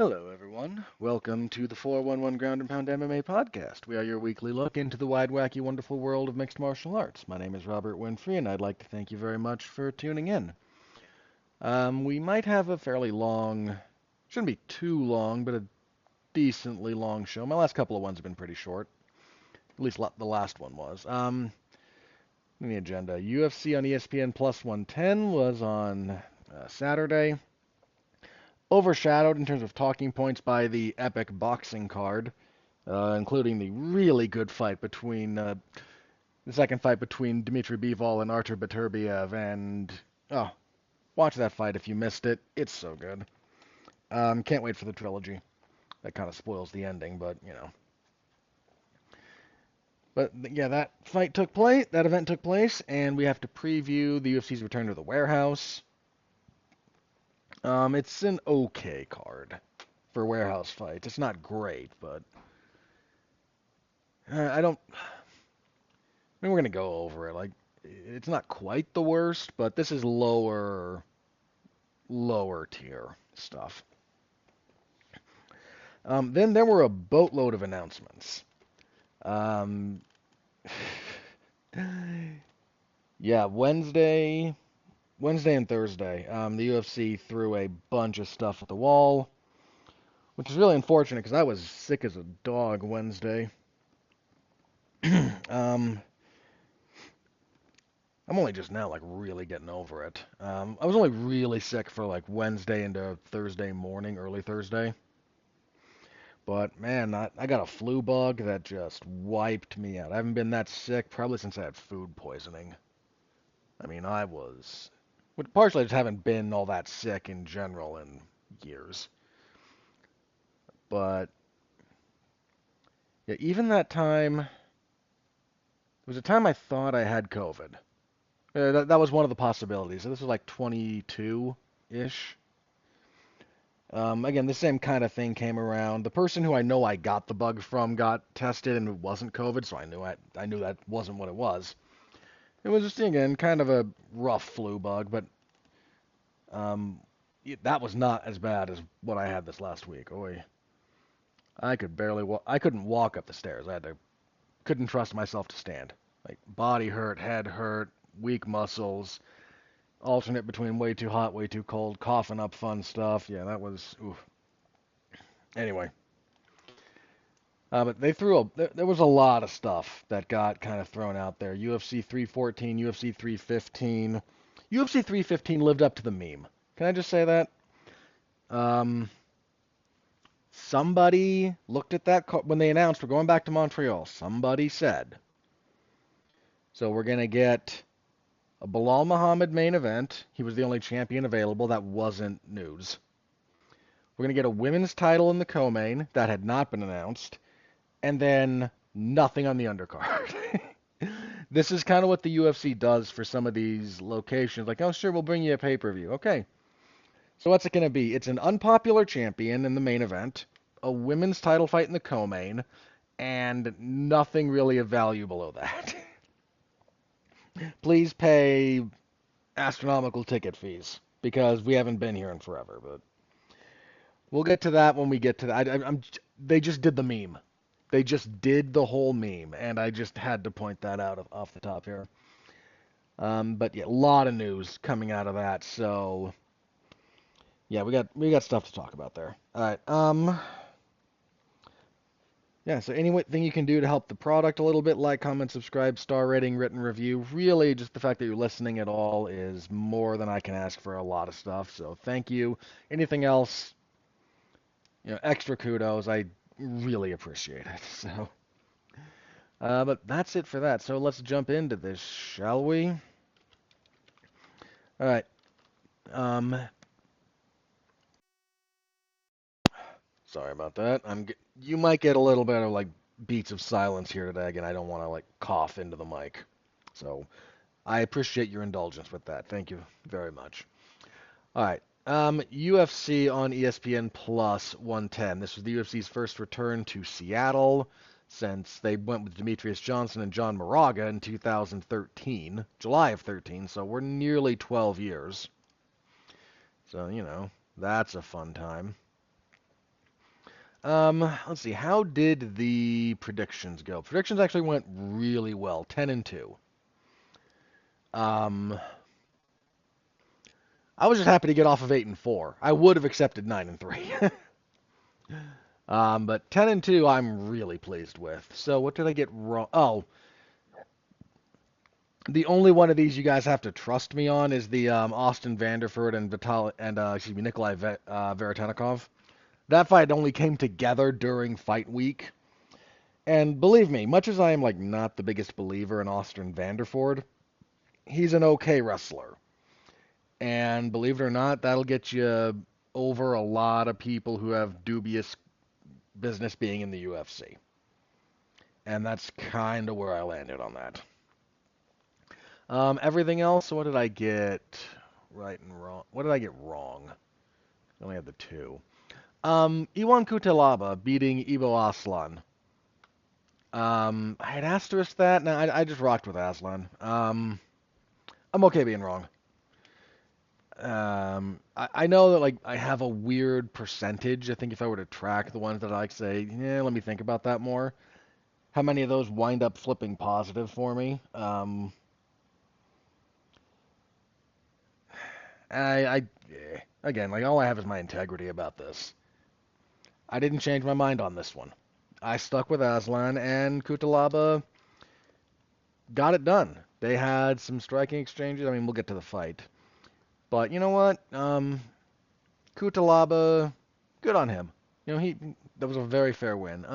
Hello, everyone. Welcome to the 411 Ground and Pound MMA podcast. We are your weekly look into the wide, wacky, wonderful world of mixed martial arts. My name is Robert Winfrey, and I'd like to thank you very much for tuning in. We might have a fairly long, shouldn't be too long, but a decently long show. My last couple of ones have been pretty short. At least the last one was. In the agenda, UFC on ESPN Plus 110 was on Saturday. Overshadowed in terms of talking points by the epic boxing card, including the really good fight between the second fight between Dmitry Bivol and Artur Beterbiev. And oh, watch that fight if you missed it. It's so good. Can't wait for the trilogy. That kind of spoils the ending, but you know. But yeah, that fight took place. That event took place, and we have to preview the UFC's return to the warehouse. It's an okay card for warehouse fights. It's not great, but I don't. I mean, we're gonna go over it. Like, it's not quite the worst, but this is lower tier stuff. Then there were a boatload of announcements. Um, yeah, Wednesday and Thursday, the UFC threw a bunch of stuff at the wall, which is really unfortunate because I was sick as a dog Wednesday. um, I'm only just now like really getting over it. I was only really sick for like Wednesday into Thursday morning, early Thursday. But man, I got a flu bug that just wiped me out. I haven't been that sick probably since I had food poisoning. I mean, partially I just haven't been all that sick in general in years. But yeah, even that time, there was a time I thought I had COVID. That was one of the possibilities. So this was like 22-ish. Again, the same kind of thing came around. The person who I know I got the bug from got tested and it wasn't COVID, so I knew that wasn't what it was. It was just again kind of a rough flu bug, but um, that was not as bad as what I had this last week. Oy, I could barely walk. I couldn't walk up the stairs. Couldn't trust myself to stand. Like body hurt, head hurt, weak muscles, alternate between way too hot, way too cold, coughing up fun stuff. Yeah, that was oof. Anyway. But there was a lot of stuff that got kind of thrown out there. UFC 314, UFC 315. UFC 315 lived up to the meme. Can I just say that? Um, Somebody looked at when they announced we're going back to Montreal. Somebody said, so we're going to get a Bilal Muhammad main event. He was the only champion available. That wasn't news. We're going to get a women's title in the co-main. That had not been announced. And then nothing on the undercard. This is kind of what the UFC does for some of these locations. Like, oh, sure, we'll bring you a pay-per-view. Okay. So what's it going to be? It's an unpopular champion in the main event, a women's title fight in the co-main, and nothing really of value below that. Please pay astronomical ticket fees because we haven't been here in forever. But we'll get to that when we get to that. They just did the meme. They just did the whole meme, and I just had to point that out off the top here. But yeah, a lot of news coming out of that. So yeah, we got stuff to talk about there. All right. Yeah. So anything you can do to help the product a little bit, like, comment, subscribe, star rating, written review. Really, just the fact that you're listening at all is more than I can ask for a lot of stuff. So thank you. Anything else, extra kudos. I really appreciate it. So. But that's it for that. So let's jump into this, shall we? All right. Um, Sorry about that. You might get a little bit of like beats of silence here today. Again, I don't want to like cough into the mic. So I appreciate your indulgence with that. Thank you very much. All right. UFC on ESPN Plus 110. This was the UFC's first return to Seattle since they went with Demetrius Johnson and John Moraga in 2013, July of 13. So we're nearly 12 years. So, that's a fun time. Let's see. How did the predictions go? Predictions actually went really well, 10-2. Um, I was just happy to get off of 8-4. I would have accepted 9-3. But 10-2, I'm really pleased with. So what did I get wrong? Oh, the only one of these you guys have to trust me on is the Austin Vanderford and Nikolai Veretanikov. That fight only came together during fight week. And believe me, much as I am like not the biggest believer in Austin Vanderford, he's an okay wrestler. And believe it or not, that'll get you over a lot of people who have dubious business being in the UFC. And that's kind of where I landed on that. Everything else, what did I get right and wrong? What did I get wrong? I only had the two. Iwan Kutelaba beating Ivo Aslan. I had asterisked that. No, I just rocked with Aslan. I'm okay being wrong. I know that like I have a weird percentage. I think if I were to track the ones that I like say, yeah, let me think about that more. How many of those wind up flipping positive for me? Again, like all I have is my integrity about this. I didn't change my mind on this one. I stuck with Aslan, and Kutalaba got it done. They had some striking exchanges. I mean, we'll get to the fight. But you know what? Kutalaba, good on him. You know, that was a very fair win.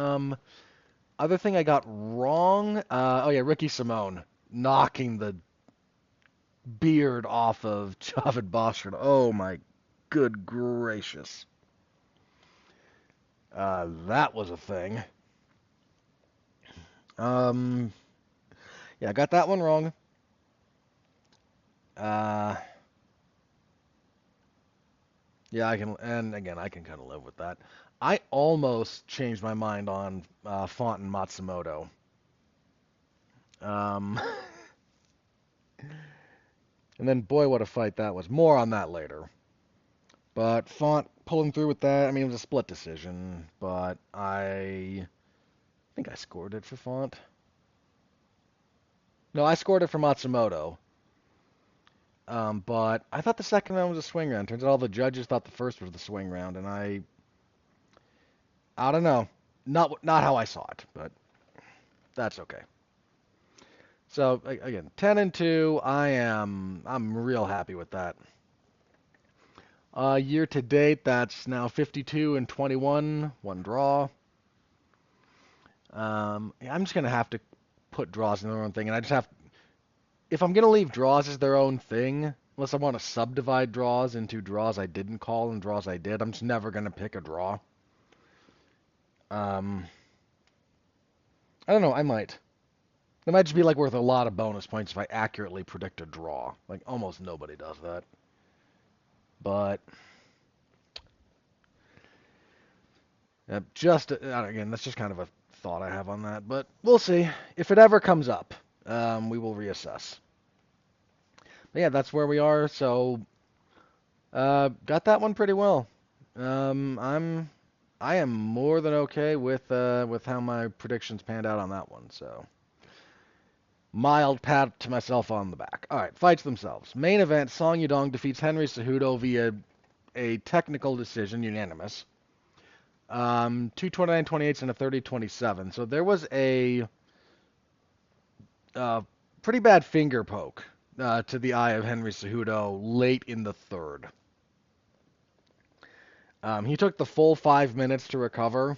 Other thing I got wrong. Oh yeah, Ricky Simone knocking the beard off of Javid Bosher. Oh my good gracious. That was a thing. Um, yeah, I got that one wrong. Uh, yeah, and again, I can kind of live with that. I almost changed my mind on Font and Matsumoto. Um, and then, boy, what a fight that was. More on that later. But Font pulling through with that. I mean, it was a split decision, but I think I scored it for Font. No, I scored it for Matsumoto. But I thought the second round was a swing round. Turns out all the judges thought the first was the swing round, and I don't know, not how I saw it, but that's okay. So again, 10-2. I'm real happy with that. Year to date, that's now 52-21, one draw. Yeah, I'm just gonna have to put draws in their own thing, and I just have if I'm gonna leave draws as their own thing, unless I want to subdivide draws into draws I didn't call and draws I did, I'm just never gonna pick a draw. Um, I don't know. I might. It might just be like worth a lot of bonus points if I accurately predict a draw. Like almost nobody does that. But just again, that's just kind of a thought I have on that. But we'll see if it ever comes up. We will reassess. But yeah, that's where we are. So got that one pretty well. I am more than okay with how my predictions panned out on that one. So mild pat to myself on the back. All right, fights themselves. Main event: Song Yudong defeats Henry Cejudo via a technical decision, unanimous. 2 29-28 and a 30-27. So there was a pretty bad finger poke to the eye of Henry Cejudo late in the third. He took the full 5 minutes to recover,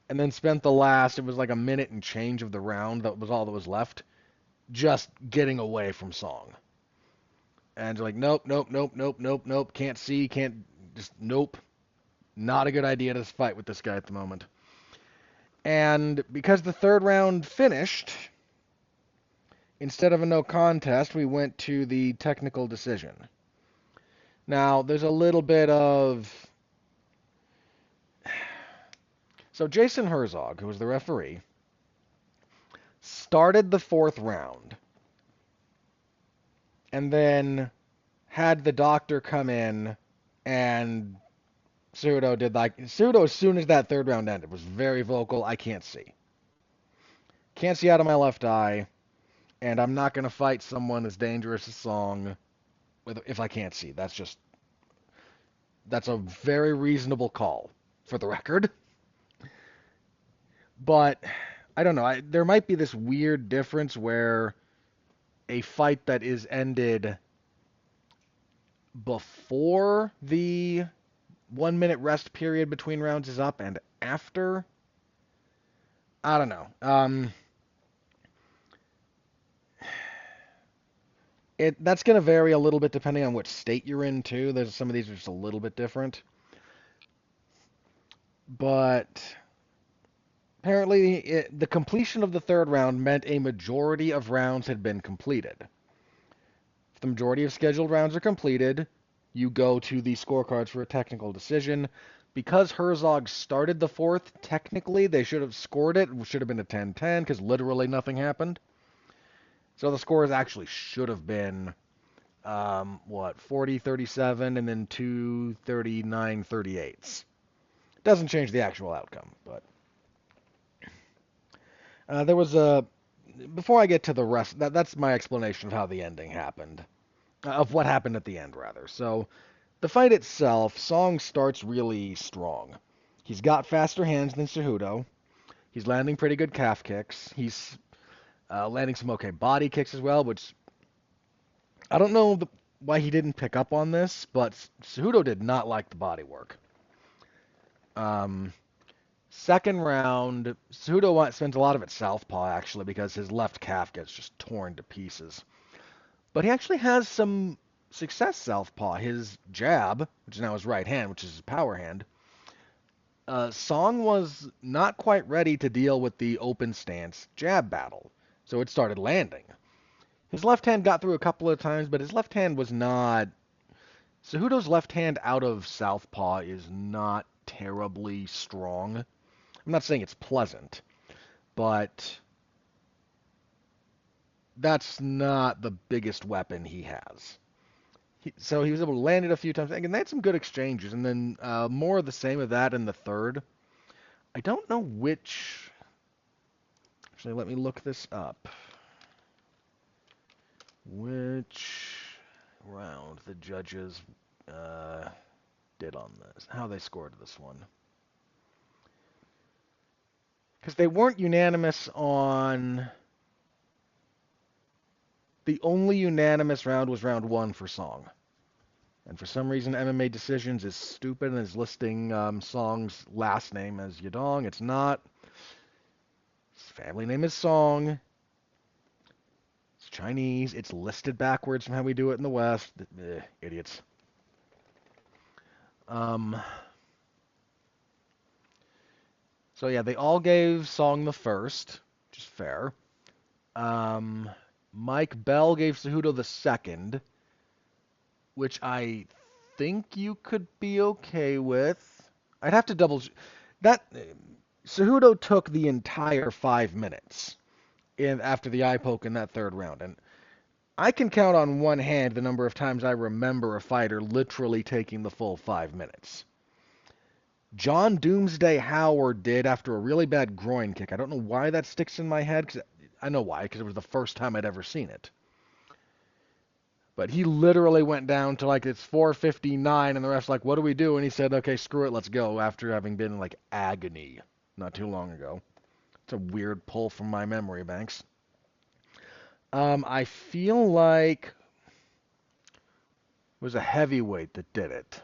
and then spent the last, it was like a minute and change of the round, that was all that was left, just getting away from Song. And like, nope, nope, nope, nope, nope, nope, can't see, just nope. Not a good idea to fight with this guy at the moment. And because the third round finished, instead of a no contest, we went to the technical decision. Now, there's a little bit of... So Jason Herzog, who was the referee, started the fourth round and then had the doctor come in and Cejudo, as soon as that third round ended, was very vocal. I can't see. Can't see out of my left eye, and I'm not going to fight someone as dangerous as Song if I can't see. That's a very reasonable call, for the record. But I don't know. There might be this weird difference where a fight that is ended before the 1 minute rest period between rounds is up and after. I don't know. That's going to vary a little bit depending on which state you're in too. There's some of these are just a little bit different. But apparently, the completion of the third round meant a majority of rounds had been completed. If the majority of scheduled rounds are completed, you go to the scorecards for a technical decision. Because Herzog started the fourth, technically they should have scored it. It should have been a 10-10 because literally nothing happened. So the scores actually should have been 40-37 and then 2 39-38. Doesn't change the actual outcome, but there was a. Before I get to the rest, that's my explanation of how the ending happened, of what happened at the end, rather. So, the fight itself, Song starts really strong. He's got faster hands than Cejudo. He's landing pretty good calf kicks. He's landing some okay body kicks as well, which I don't know why he didn't pick up on this, but Cejudo did not like the body work. Second round, Cejudo spends a lot of it southpaw, actually, because his left calf gets just torn to pieces. But he actually has some success southpaw. His jab, which is now his right hand, which is his power hand, Song was not quite ready to deal with the open stance jab battle, so it started landing. His left hand got through a couple of times, but his left hand was not... Cejudo's left hand out of southpaw is not terribly strong. I'm not saying it's pleasant, but that's not the biggest weapon he has. So he was able to land it a few times. And they had some good exchanges, and then more of the same of that in the third. I don't know which... Actually, let me look this up. Which round the judges did on this. How they scored this one. Because they weren't unanimous on... The only unanimous round was round 1 for Song. And for some reason, MMA Decisions is stupid and is listing Song's last name as Yadong. It's not. His family name is Song. It's Chinese. It's listed backwards from how we do it in the West. Idiots. So yeah, they all gave Song the first, which is fair. Mike Bell gave Cejudo the second, which I think you could be okay with. I'd have to double... That... Cejudo took the entire 5 minutes after the eye poke in that third round, and I can count on one hand the number of times I remember a fighter literally taking the full 5 minutes. John Doomsday Howard did after a really bad groin kick. I don't know why that sticks in my head, because I know why, because it was the first time I'd ever seen it. But he literally went down to like it's 4:59, and the ref's like, "What do we do?" And he said, "Okay, screw it, let's go." After having been in like agony not too long ago. It's a weird pull from my memory banks. I feel like it was a heavyweight that did it.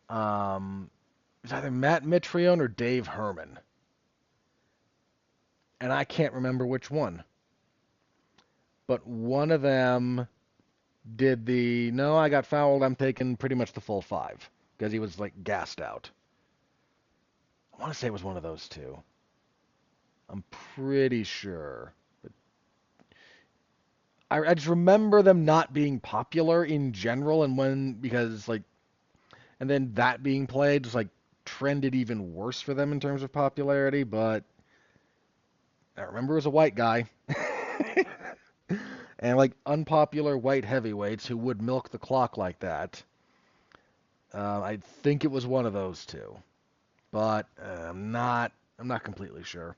It was either Matt Mitrione or Dave Herman. And I can't remember which one. But one of them did no, I got fouled, I'm taking pretty much the full 5. Because he was, like, gassed out. I want to say it was one of those two. I'm pretty sure. But I just remember them not being popular in general, and then that being played just, like, trended even worse for them in terms of popularity, but I remember it was a white guy. And, like, unpopular white heavyweights who would milk the clock like that I think it was one of those two, but I'm not completely sure.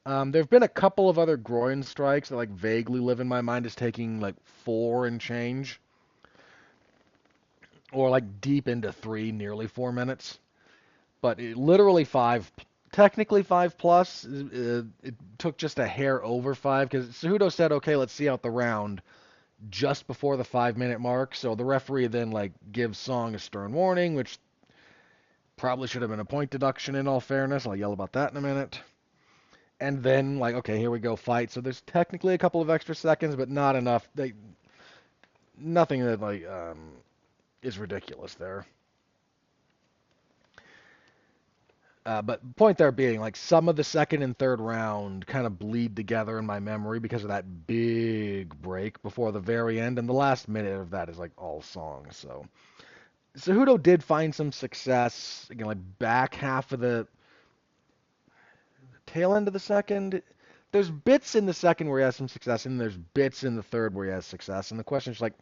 There have been a couple of other groin strikes that like vaguely live in my mind as taking like 4 and change, or like deep into 3, nearly 4 minutes. But literally technically 5 plus. It took just a hair over 5 because Cejudo said, "Okay, let's see out the round," just before the 5 minute mark. So the referee then like gives Song a stern warning, which probably should have been a point deduction in all fairness. I'll yell about that in a minute. And then like, okay, here we go, fight. So there's technically a couple of extra seconds, but not enough. Nothing that like is ridiculous there. But point there being, like, some of the second and third round kind of bleed together in my memory because of that big break before the very end, and the last minute of that is like all Song. So Cejudo did find some success again, like back half of the tail end of the second. There's bits in the second where he has some success, and there's bits in the third where he has success. And the question is like,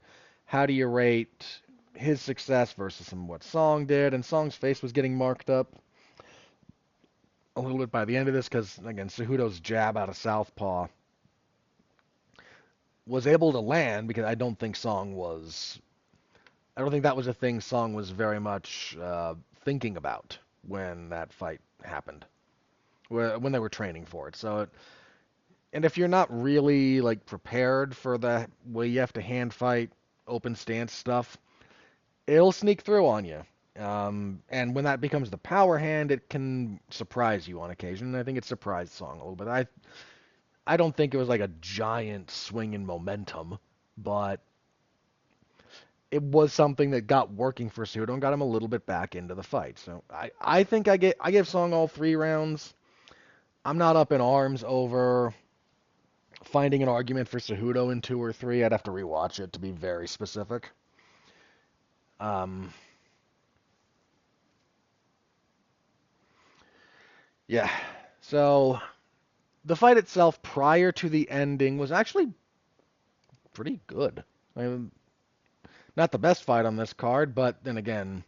how do you rate his success versus some what Song did? And Song's face was getting marked up a little bit by the end of this because, again, Cejudo's jab out of southpaw was able to land because I don't think that was a thing Song was very much thinking about when that fight happened, when they were training for it. And if you're not really like prepared for the way you have to hand fight open stance stuff, it'll sneak through on you. And when that becomes the power hand, it can surprise you on occasion. And I think it surprised Song a little bit. I don't think it was like a giant swing in momentum, but it was something that got working for Cejudo and got him a little bit back into the fight. So I think I give Song all 3 rounds. I'm not up in arms over finding an argument for Cejudo in 2 or 3. I'd have to rewatch it to be very specific. Um, yeah. So the fight itself prior to the ending was actually pretty good. I mean, not the best fight on this card, but then again,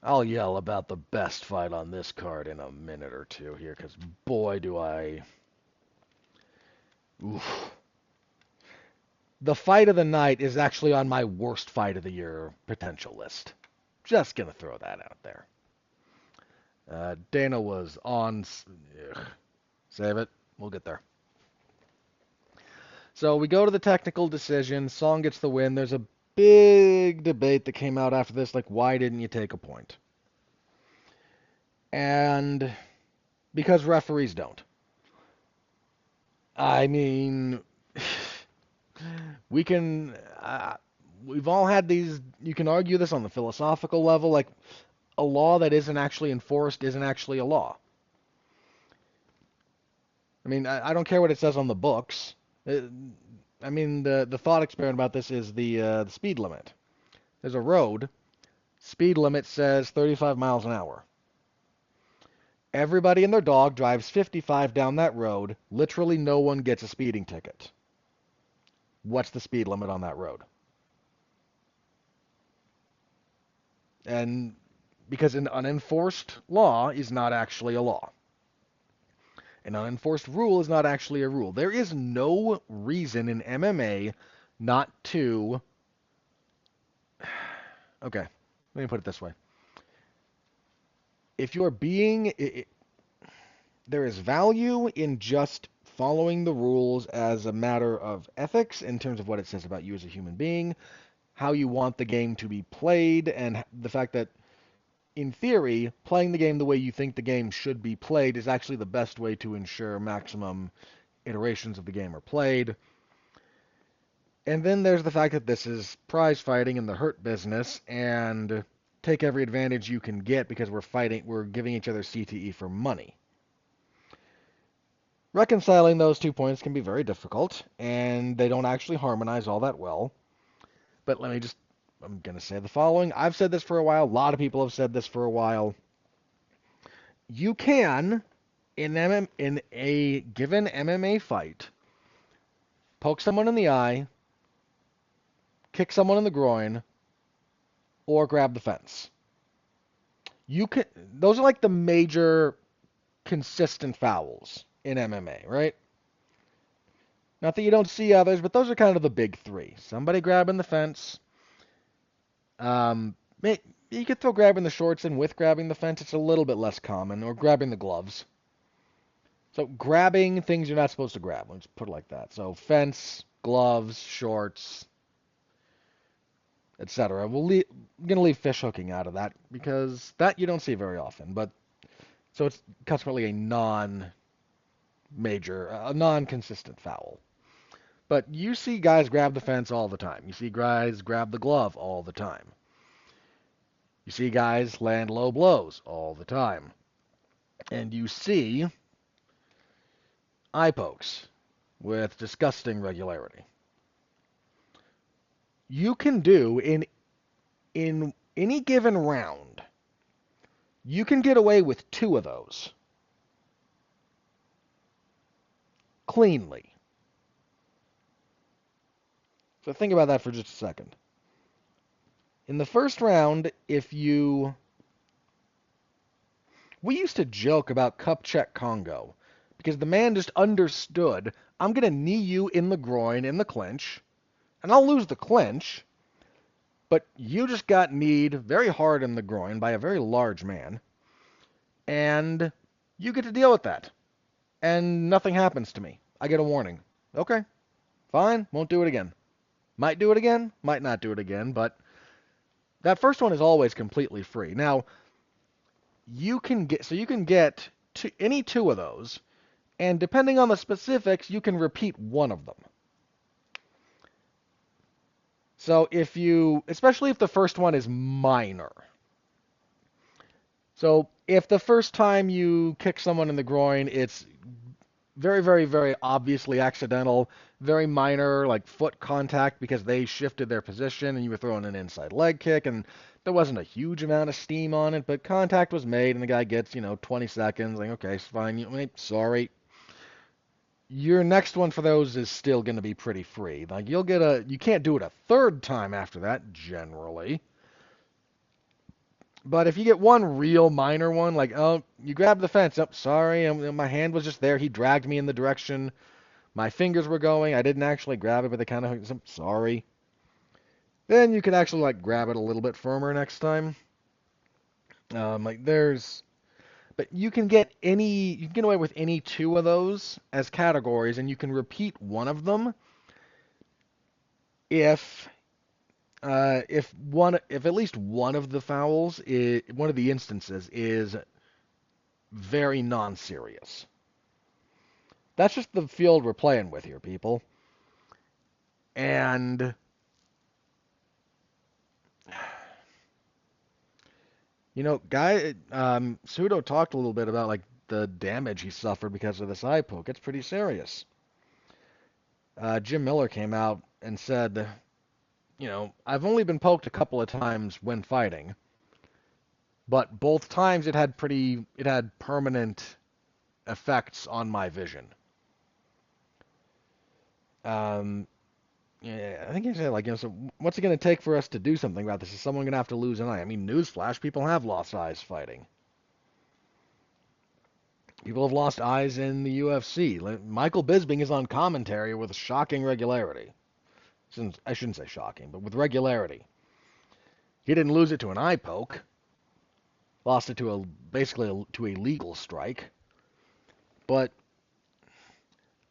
I'll yell about the best fight on this card in a minute or two here, because boy, do I. Oof. The fight of the night is actually on my worst fight of the year potential list. Just gonna throw that out there. Dana was on. Ugh. Save it. We'll get there. So we go to the technical decision. Song gets the win. There's a big debate that came out after this, like, why didn't you take a point? And because referees don't. I mean, we can. We've all had these. You can argue this on the philosophical level. Like, a law that isn't actually enforced isn't actually a law. I mean, I don't care what it says on the books. I mean, the thought experiment about this is the speed limit. There's a road. Speed limit says 35 miles an hour. Everybody and their dog drives 55 down that road. Literally no one gets a speeding ticket. What's the speed limit on that road? And because an unenforced law is not actually a law. An unenforced rule is not actually a rule. There is no reason in MMA not to... Okay, let me put it this way. If you're being... there is value in just following the rules as a matter of ethics in terms of what it says about you as a human being, how you want the game to be played, and the fact that, in theory, playing the game the way you think the game should be played is actually the best way to ensure maximum iterations of the game are played. And then there's the fact that this is prize fighting in the hurt business, and take every advantage you can get because we're giving each other CTE for money. Reconciling those 2 points can be very difficult, and they don't actually harmonize all that well. But I'm going to say the following. I've said this for a while. A lot of people have said this for a while. You can, in a given MMA fight, poke someone in the eye, kick someone in the groin, or grab the fence. You can those are like the major consistent fouls in MMA, right? Not that you don't see others, but those are kind of the big three. Somebody grabbing the fence. Um, you could throw grabbing the shorts in with grabbing the fence. It's a little bit less common, or grabbing the gloves. So grabbing things you're not supposed to grab. Let's put it like that. So fence, gloves, shorts, etc. I'm gonna leave fish hooking out of that because that you don't see very often. But so it's consequently a non-major, a non-consistent foul. But you see guys grab the fence all the time. You see guys grab the glove all the time. You see guys land low blows all the time. And you see eye pokes with disgusting regularity. You can do in any given round, you can get away with 2 of those cleanly. So think about that for just a second. In the first round, we used to joke about cup check Congo because the man just understood, I'm going to knee you in the groin in the clinch, and I'll lose the clinch, but you just got kneed very hard in the groin by a very large man, and you get to deal with that. And nothing happens to me. I get a warning. Okay, fine, won't do it again. Might do it again, might not do it again, but that first one is always completely free. Now, you can get any 2 of those, and depending on the specifics, you can repeat one of them. So especially if the first one is minor. So if the first time you kick someone in the groin, it's very, very, very obviously accidental, very minor, like foot contact because they shifted their position and you were throwing an inside leg kick and there wasn't a huge amount of steam on it, but contact was made and the guy gets, 20 seconds, like, okay, it's fine, sorry. Your next one for those is still going to be pretty free. Like you can't do it a third time after that, generally. But if you get one real minor one, like, oh, you grabbed the fence, oh, sorry, my hand was just there, he dragged me in the direction my fingers were going, I didn't actually grab it, but they kind of, I'm sorry. Then you could actually, like, grab it a little bit firmer next time. But you can get away with any 2 of those as categories, and you can repeat one of them if if at least one of the fouls, one of the instances is very non-serious. That's just the field we're playing with here, people. And Cejudo talked a little bit about like the damage he suffered because of this eye poke. It's pretty serious. Jim Miller came out and said, I've only been poked a couple of times when fighting, but both times it had permanent effects on my vision. Yeah, I think he said, like, so what's it going to take for us to do something about this? Is someone going to have to lose an eye? I mean, newsflash, people have lost eyes fighting. People have lost eyes in the UFC. Michael Bisping is on commentary with shocking regularity. I shouldn't say shocking, but with regularity. He didn't lose it to an eye poke. Lost it to basically to a legal strike. But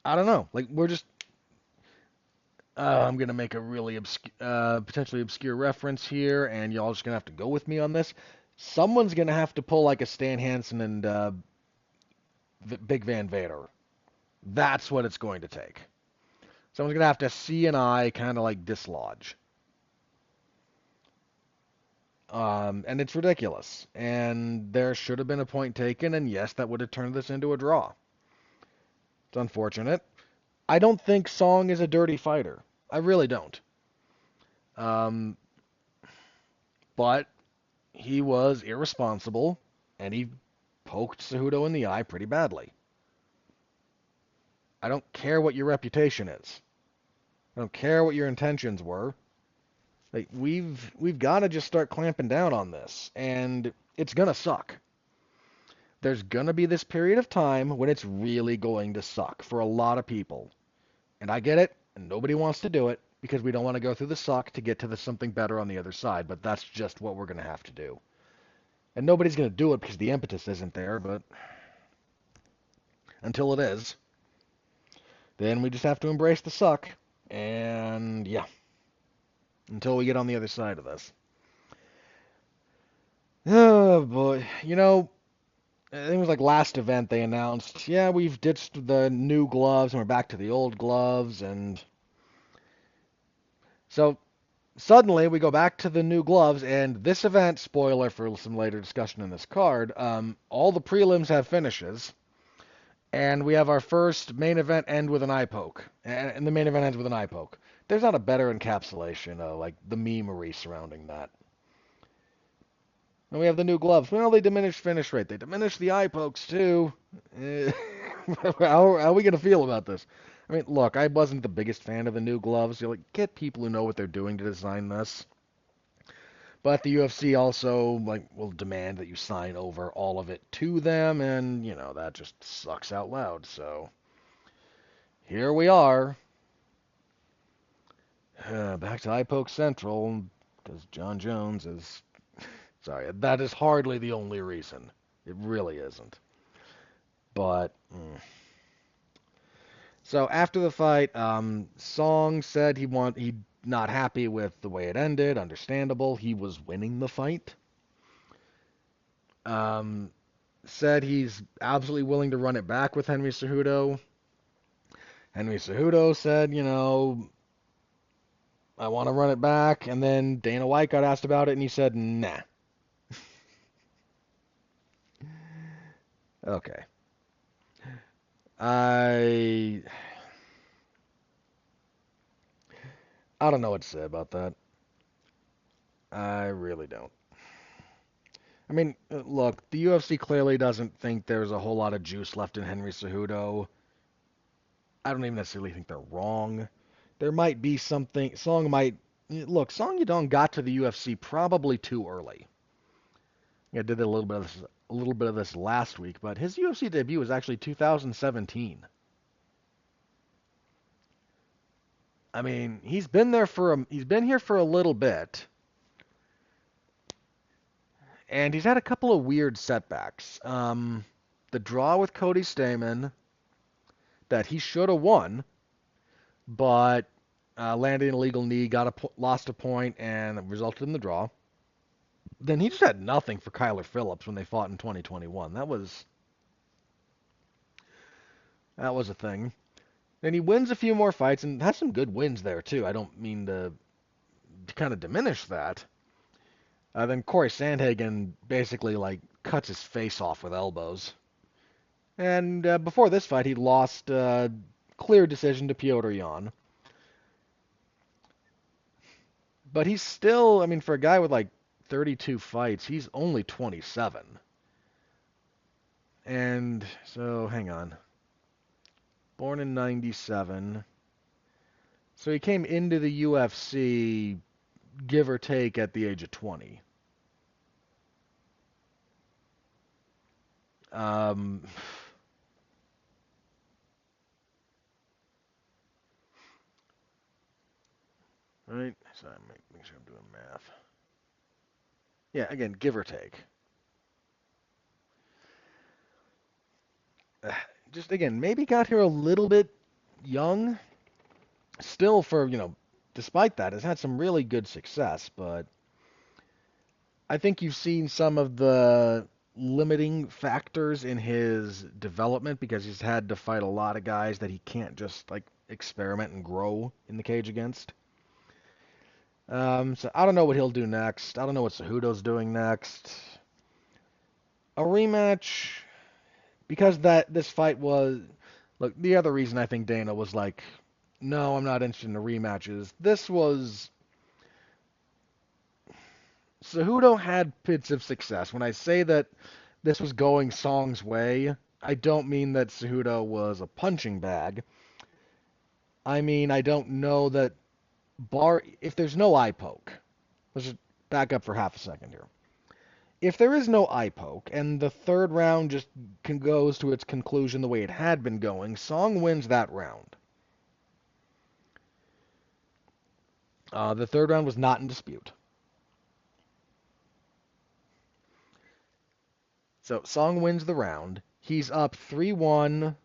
I don't know. Like, we're just I'm going to make a really potentially obscure reference here, and y'all just going to have to go with me on this. Someone's going to have to pull like a Stan Hansen and Big Van Vader. That's what it's going to take. Someone's going to have to see an eye kind of like dislodge. And it's ridiculous. And there should have been a point taken, and yes, that would have turned this into a draw. It's unfortunate. I don't think Song is a dirty fighter. I really don't. But he was irresponsible, and he poked Cejudo in the eye pretty badly. I don't care what your reputation is. I don't care what your intentions were. Like we've got to just start clamping down on this, and it's gonna suck. There's gonna be this period of time when it's really going to suck for a lot of people, and I get it, and nobody wants to do it because we don't want to go through the suck to get to the something better on the other side. But that's just what we're gonna have to do, and nobody's gonna do it because the impetus isn't there. But until it is, then we just have to embrace the suck, and yeah, until we get on the other side of this. Oh boy, I think it was like last event they announced, yeah, we've ditched the new gloves and we're back to the old gloves, and so suddenly we go back to the new gloves, and this event, spoiler for some later discussion in this card, all the prelims have finishes, and we have our first main event end with an eye poke, and the main event ends with an eye poke. There's not a better encapsulation of like the memery surrounding that. And we have the new gloves. Well, they diminish finish rate. They diminish the eye pokes too. How are we gonna feel about this? I mean, look, I wasn't the biggest fan of the new gloves. You're like, get people who know what they're doing to design this. But the UFC also like will demand that you sign over all of it to them, and that just sucks out loud. So here we are, back to eye poke central because John Jones is. Sorry, that is hardly the only reason. It really isn't. But so after the fight, Song said he not happy with the way it ended. Understandable. He was winning the fight. Um, Said he's absolutely willing to run it back with Henry Cejudo. Henry Cejudo said, I want to run it back. And then Dana White got asked about it, and he said, nah. Okay. I I don't know what to say about that. I really don't. I mean, look, the UFC clearly doesn't think there's a whole lot of juice left in Henry Cejudo. I don't even necessarily think they're wrong. There might be something. Song Yadong got to the UFC probably too early. I did a little bit of this last week, but his UFC debut was actually 2017. I mean, he's been here for a little bit, and he's had a couple of weird setbacks. The draw with Cody Stamann that he should have won, but landed an illegal knee, lost a point, and resulted in the draw. Then he just had nothing for Kyler Phillips when they fought in 2021. That was a thing. Then he wins a few more fights and has some good wins there too. I don't mean to kind of diminish that. Then Corey Sandhagen basically like cuts his face off with elbows. And before this fight, he lost clear decision to Piotr Jan. But he's still, I mean, for a guy with like 32 fights, he's only 27. And so, hang on. Born in 97. So he came into the UFC, give or take, at the age of 20. Um, right? So I'm making sure I'm doing math. Yeah, again, give or take. Just again, maybe got here a little bit young. Still, despite that, has had some really good success. But I think you've seen some of the limiting factors in his development because he's had to fight a lot of guys that he can't just like experiment and grow in the cage against. So I don't know what he'll do next. I don't know what Cejudo's doing next. A rematch because that this fight was look, the other reason I think Dana was like, no, I'm not interested in the rematches. This was Cejudo had bits of success. When I say that this was going Song's way, I don't mean that Cejudo was a punching bag. I mean, I don't know that if there's no eye poke, let's just back up for half a second here. If there is no eye poke and the third round just goes to its conclusion the way it had been going, Song wins that round. The third round was not in dispute. So Song wins the round. He's up 3-1,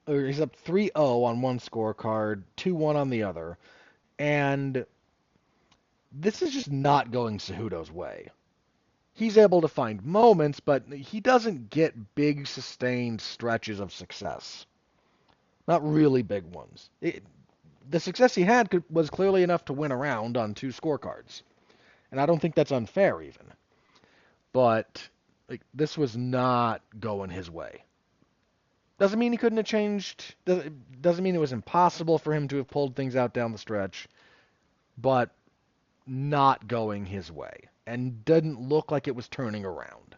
or he's up 3-0 on one scorecard, 2-1 on the other. And this is just not going Cejudo's way. He's able to find moments, but he doesn't get big, sustained stretches of success. Not really big ones. The success he had was clearly enough to win a round on two scorecards. And I don't think that's unfair, even. But this was not going his way. Doesn't mean he couldn't have changed. Doesn't mean it was impossible for him to have pulled things out down the stretch. But not going his way. And didn't look like it was turning around.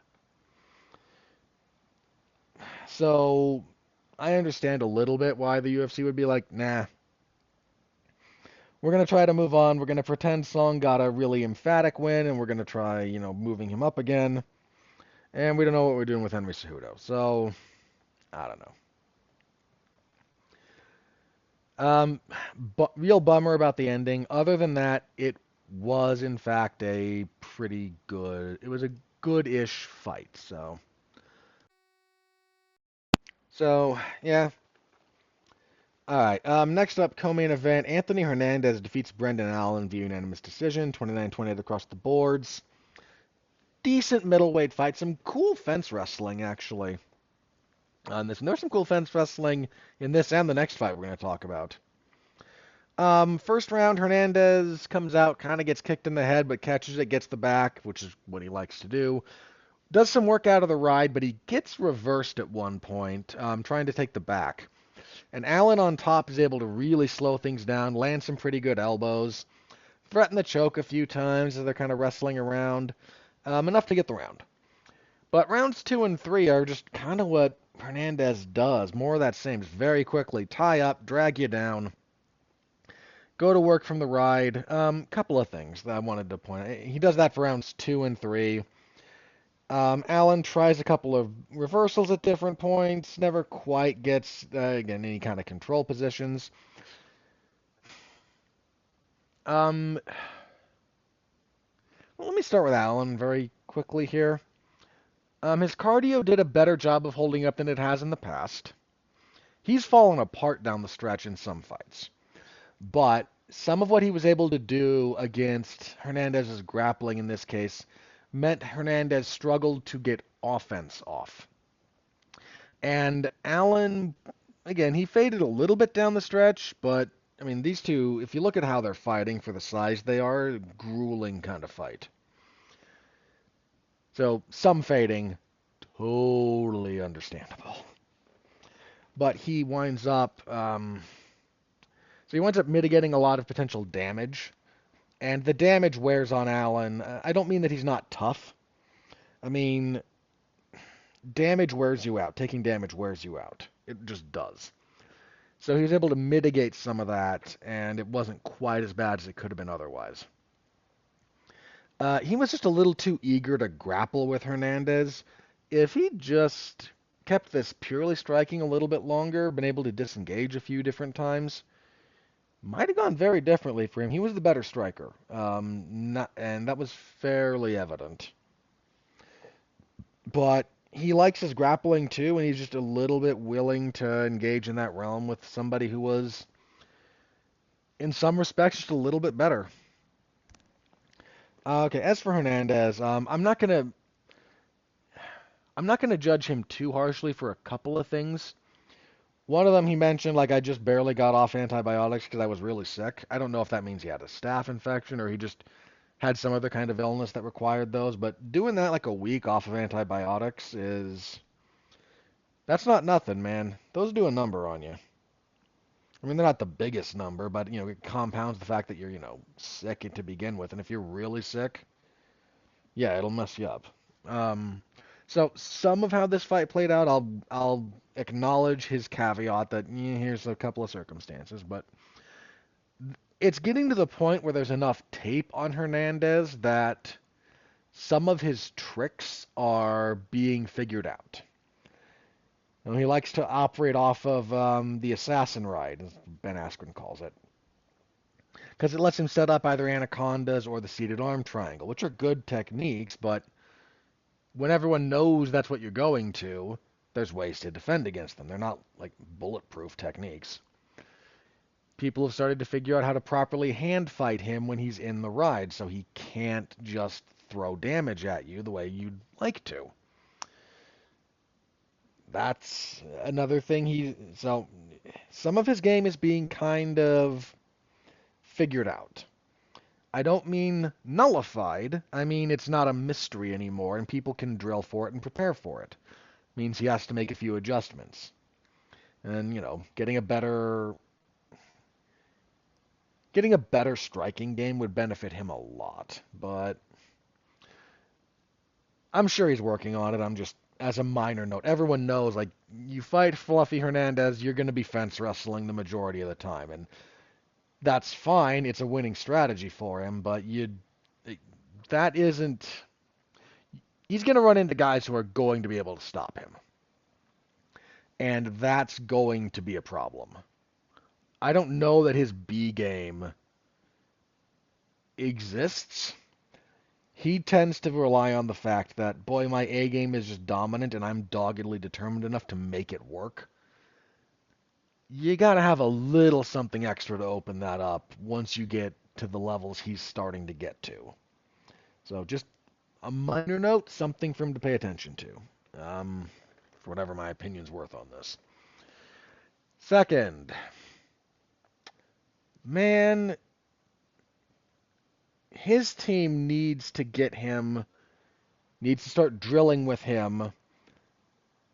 So I understand a little bit why the UFC would be like, nah, we're going to try to move on. We're going to pretend Song got a really emphatic win, and we're going to try, moving him up again. And we don't know what we're doing with Henry Cejudo. So, I don't know. But real bummer about the ending. Other than that, it was, in fact, it was a good-ish fight. So yeah. All right. Next up, co-main event. Anthony Hernandez defeats Brendan Allen via unanimous decision, 29-28 across the boards. Decent middleweight fight. Some cool fence wrestling, actually. On this, and there's some cool fence wrestling in this and the next fight we're going to talk about. First round, Hernandez comes out, kind of gets kicked in the head, but catches it, gets the back, which is what he likes to do. Does some work out of the ride, but he gets reversed at one point, trying to take the back. And Allen on top is able to really slow things down, land some pretty good elbows, threaten the choke a few times as they're kind of wrestling around, enough to get the round. But rounds 2 and 3 are just kind of what Hernandez does. More of that same. Just very quickly tie up, drag you down, go to work from the ride. Couple of things that I wanted to point out. He does that for rounds 2 and 3. Allen tries a couple of reversals at different points, never quite gets, again, any kind of control positions. Well, let me start with Allen very quickly here. His cardio did a better job of holding up than it has in the past. He's fallen apart down the stretch in some fights. But some of what he was able to do against Hernandez's grappling in this case meant Hernandez struggled to get offense off. And Allen, again, he faded a little bit down the stretch, but, I mean, these two, if you look at how they're fighting for the size they are, grueling kind of fight. So, some fading, totally understandable. But he winds up, mitigating a lot of potential damage. And the damage wears on Allen. I don't mean that he's not tough. I mean, damage wears you out. Taking damage wears you out. It just does. So he was able to mitigate some of that, and it wasn't quite as bad as it could have been otherwise. He was just a little too eager to grapple with Hernandez. If he just kept this purely striking a little bit longer, been able to disengage a few different times, might have gone very differently for him. He was the better striker, and that was fairly evident. But he likes his grappling too, and he's just a little bit willing to engage in that realm with somebody who was, in some respects, just a little bit better. Okay, as for Hernandez, I'm not gonna judge him too harshly for a couple of things. One of them he mentioned, like, I just barely got off antibiotics because I was really sick. I don't know if that means he had a staph infection or he just had some other kind of illness that required those, but doing that like a week off of antibiotics that's not nothing, man. Those do a number on you. I mean, they're not the biggest number, but, it compounds the fact that you're, sick to begin with. And if you're really sick, yeah, it'll mess you up. So some of how this fight played out, I'll acknowledge his caveat that here's a couple of circumstances, but it's getting to the point where there's enough tape on Hernandez that some of his tricks are being figured out. He likes to operate off of the assassin ride, as Ben Askren calls it, because it lets him set up either anacondas or the seated arm triangle, which are good techniques, but when everyone knows that's what you're going to, there's ways to defend against them. They're not like bulletproof techniques. People have started to figure out how to properly hand fight him when he's in the ride, so he can't just throw damage at you the way you'd like to. That's another thing. So some of his game is being kind of figured out. I don't mean nullified. I mean it's not a mystery anymore, and people can drill for it and prepare for it. It means he has to make a few adjustments. And, getting a better striking game would benefit him a lot, but I'm sure he's working on it. I'm just, as a minor note, everyone knows, like, you fight Fluffy Hernandez, you're going to be fence wrestling the majority of the time, and that's fine. It's a winning strategy for him, but that isn't, he's going to run into guys who are going to be able to stop him, and that's going to be a problem. I don't know that his B game exists. He tends to rely on the fact that, boy, my A game is just dominant and I'm doggedly determined enough to make it work. You gotta have a little something extra to open that up once you get to the levels he's starting to get to. So just a minor note, something for him to pay attention to, for whatever my opinion's worth on this. Second, man, his team needs to start drilling with him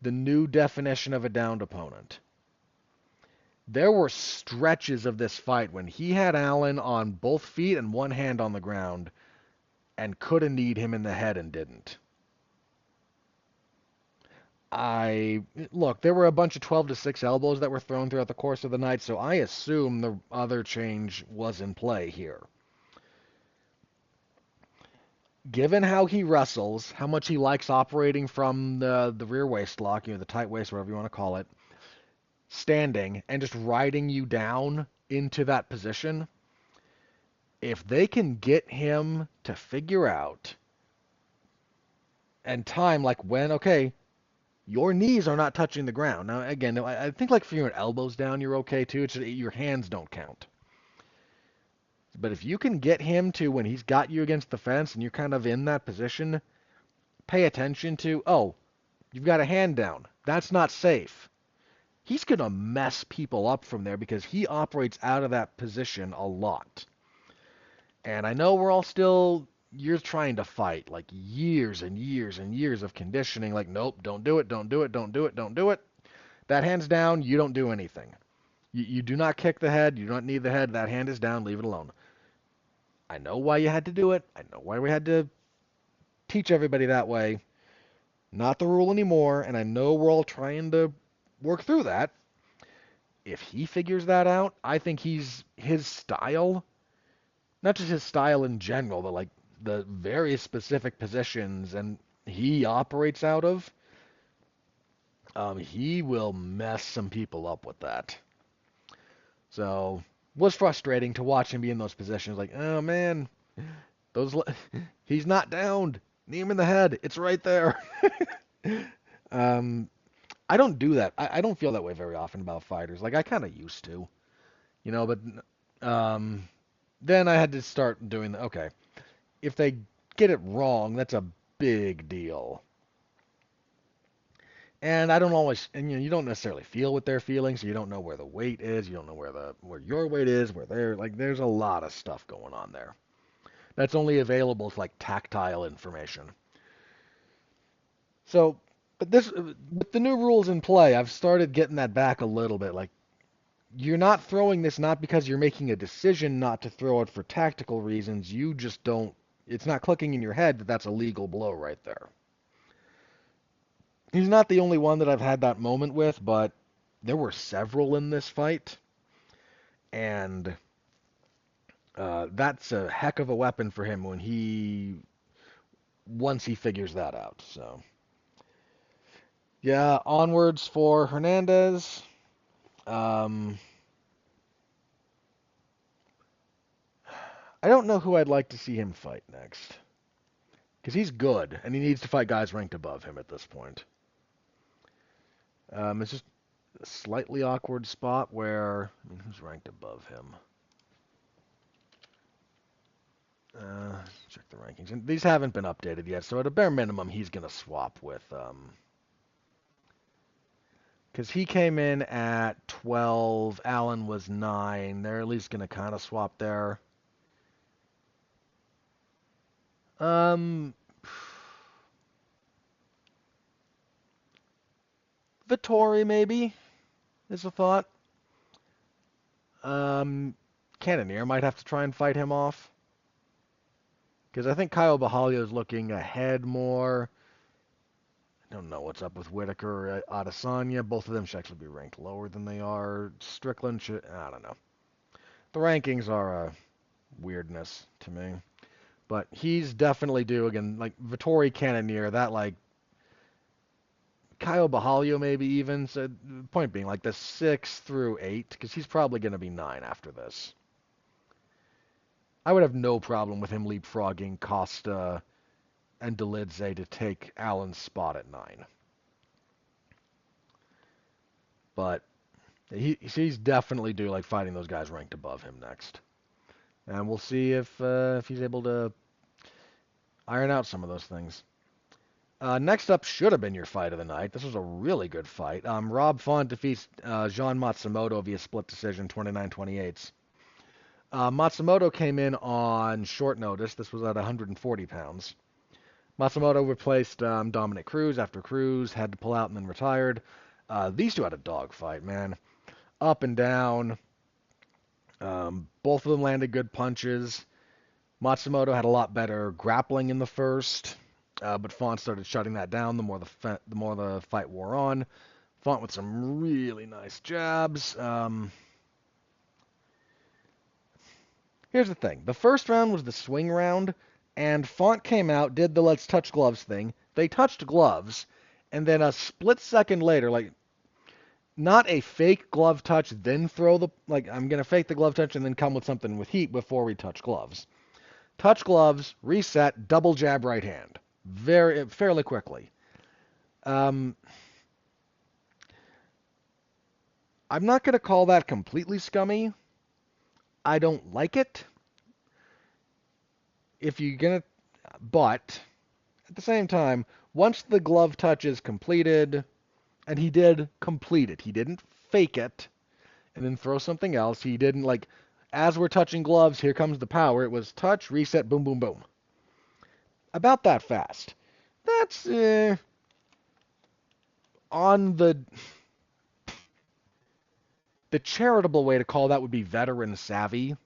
the new definition of a downed opponent. There were stretches of this fight when he had Allen on both feet and one hand on the ground and could have kneed him in the head and didn't. Look, there were a bunch of 12-6 elbows that were thrown throughout the course of the night, so I assume the other change was in play here. Given how he wrestles, how much he likes operating from the rear waist lock, the tight waist, whatever you want to call it, standing and just riding you down into that position, if they can get him to figure out and time, like when, okay, your knees are not touching the ground. Now, again, I think like for your elbows down, you're okay too. It's just your hands don't count. But if you can get him to, when he's got you against the fence and you're kind of in that position, pay attention to, oh, you've got a hand down. That's not safe. He's going to mess people up from there because he operates out of that position a lot. And I know we're all still, you're trying to fight, like years and years and years of conditioning, like, nope, don't do it, don't do it, don't do it, don't do it. That hand's down, you don't do anything. You do not kick the head, you don't need the head, that hand is down, leave it alone. I know why you had to do it. I know why we had to teach everybody that way. Not the rule anymore, and I know we're all trying to work through that. If he figures that out, I think his style, not just his style in general, but like the very specific positions and he operates out of, he will mess some people up with that. So, was frustrating to watch him be in those positions. Like, oh man, he's not downed. Knee him in the head. It's right there. I don't do that. I don't feel that way very often about fighters. Like, I kind of used to, but then I had to start doing okay, if they get it wrong, that's a big deal. And I don't always, and you don't necessarily feel what they're feeling, so you don't know where the weight is, you don't know where your weight is, where they're, like, there's a lot of stuff going on there. That's only available as like tactile information. So, but with the new rules in play, I've started getting that back a little bit. Like, you're not throwing this not because you're making a decision not to throw it for tactical reasons. You just don't, it's not clicking in your head that that's a legal blow right there. He's not the only one that I've had that moment with, but there were several in this fight. And That's a heck of a weapon for him once he figures that out. So yeah, onwards for Hernandez. Um, I don't know who I'd like to see him fight next because he's good and he needs to fight guys ranked above him at this point. It's just a slightly awkward spot where who's ranked above him? Check the rankings. And these haven't been updated yet, so at a bare minimum, he's going to swap with, because he came in at 12, Allen was 9. They're at least going to kind of swap there. Um, Vittori maybe is a thought. Cannonier might have to try and fight him off. Because I think Kyle Bahalio is looking ahead more. I don't know what's up with Whitaker or Adesanya. Both of them should actually be ranked lower than they are. Strickland should... I don't know. The rankings are a weirdness to me. But he's definitely due, again, like Vittori Cannonier, that like Kyle Bahalio maybe even. So point being, like the 6 through 8, because he's probably going to be 9 after this. I would have no problem with him leapfrogging Costa and Delidze to take Allen's spot at 9. But he's definitely due, like fighting those guys ranked above him next. And we'll see if he's able to iron out some of those things. Next up should have been your fight of the night. This was a really good fight. Rob Font defeats Jean Matsumoto via split decision, 29-28. Matsumoto came in on short notice. This was at 140 pounds. Matsumoto replaced Dominic Cruz after Cruz had to pull out and then retired. These two had a dogfight, man. Up and down. Both of them landed good punches. Matsumoto had a lot better grappling in the first. But Font started shutting that down the more the fight wore on. Font with some really nice jabs. Here's the thing. The first round was the swing round, and Font came out, did the let's touch gloves thing. They touched gloves, and then a split second later, like, not a fake glove touch, then throw the, like, I'm going to fake the glove touch and then come with something with heat before we touch gloves. Touch gloves, reset, double jab right hand. Fairly quickly. I'm not going to call that completely scummy. I don't like it. But at the same time, once the glove touch is completed, and he did complete it, he didn't fake it and then throw something else. He didn't like, as we're touching gloves, here comes the power. It was touch, reset, boom, boom, boom. About that fast. That's on the charitable way to call that would be veteran savvy.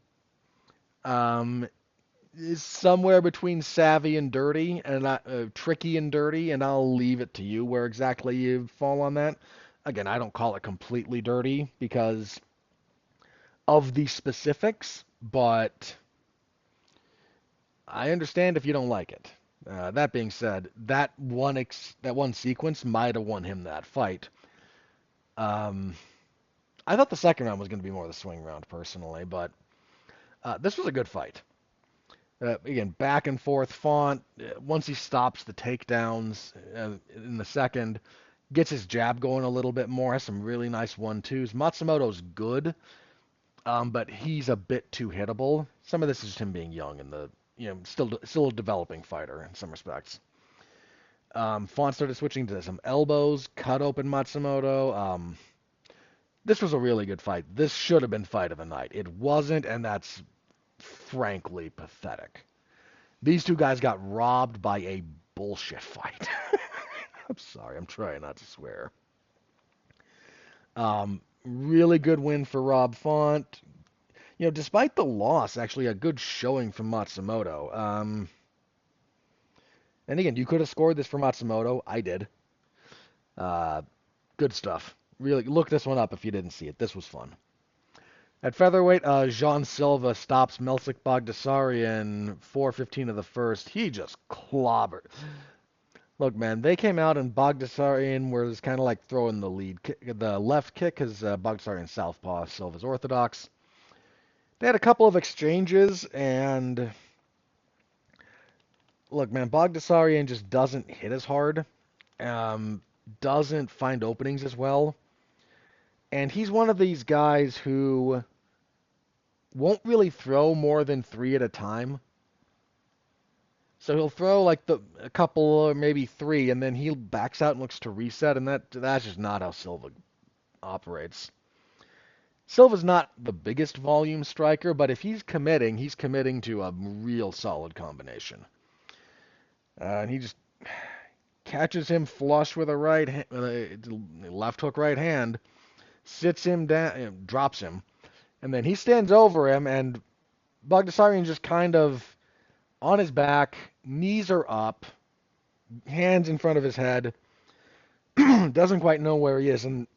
Is somewhere between savvy and dirty, and tricky and dirty, and I'll leave it to you where exactly you fall on that. Again, I don't call it completely dirty because of the specifics, but I understand if you don't like it. That being said, that one sequence might have won him that fight. I thought the second round was going to be more of the swing round, personally, but this was a good fight. Again, back and forth Font. Once he stops the takedowns in the second, gets his jab going a little bit more, has some really nice 1-2s. Matsumoto's good, but he's a bit too hittable. Some of this is just him being young and still a developing fighter in some respects. Font started switching to some elbows, cut open Matsumoto. This was a really good fight. This should have been fight of the night. It wasn't, and that's frankly pathetic. These two guys got robbed by a bullshit fight. I'm sorry, I'm trying not to swear. Really good win for Rob Font. Despite the loss, actually a good showing from Matsumoto. And again, you could have scored this for Matsumoto. I did. Good stuff. Really, look this one up if you didn't see it. This was fun. At featherweight, Jean Silva stops Melsik Bagdasaryan 4:15 of the first. He just clobbered. Look, man, they came out and Bagdasaryan was kind of like throwing the lead, the left kick, because Bagdasaryan's southpaw, Silva's orthodox. They had a couple of exchanges, and look, man, Bagdasaryan just doesn't hit as hard, um, doesn't find openings as well, and he's one of these guys who won't really throw more than three at a time. So he'll throw like a couple or maybe three, and then he backs out and looks to reset, and that's just not how Silva operates. Silva's not the biggest volume striker, but if he's committing to a real solid combination. And he just catches him flush with a left hook right hand, sits him down, drops him, and then he stands over him, and Bagdasaryan just kind of on his back, knees are up, hands in front of his head, doesn't quite know where he is, and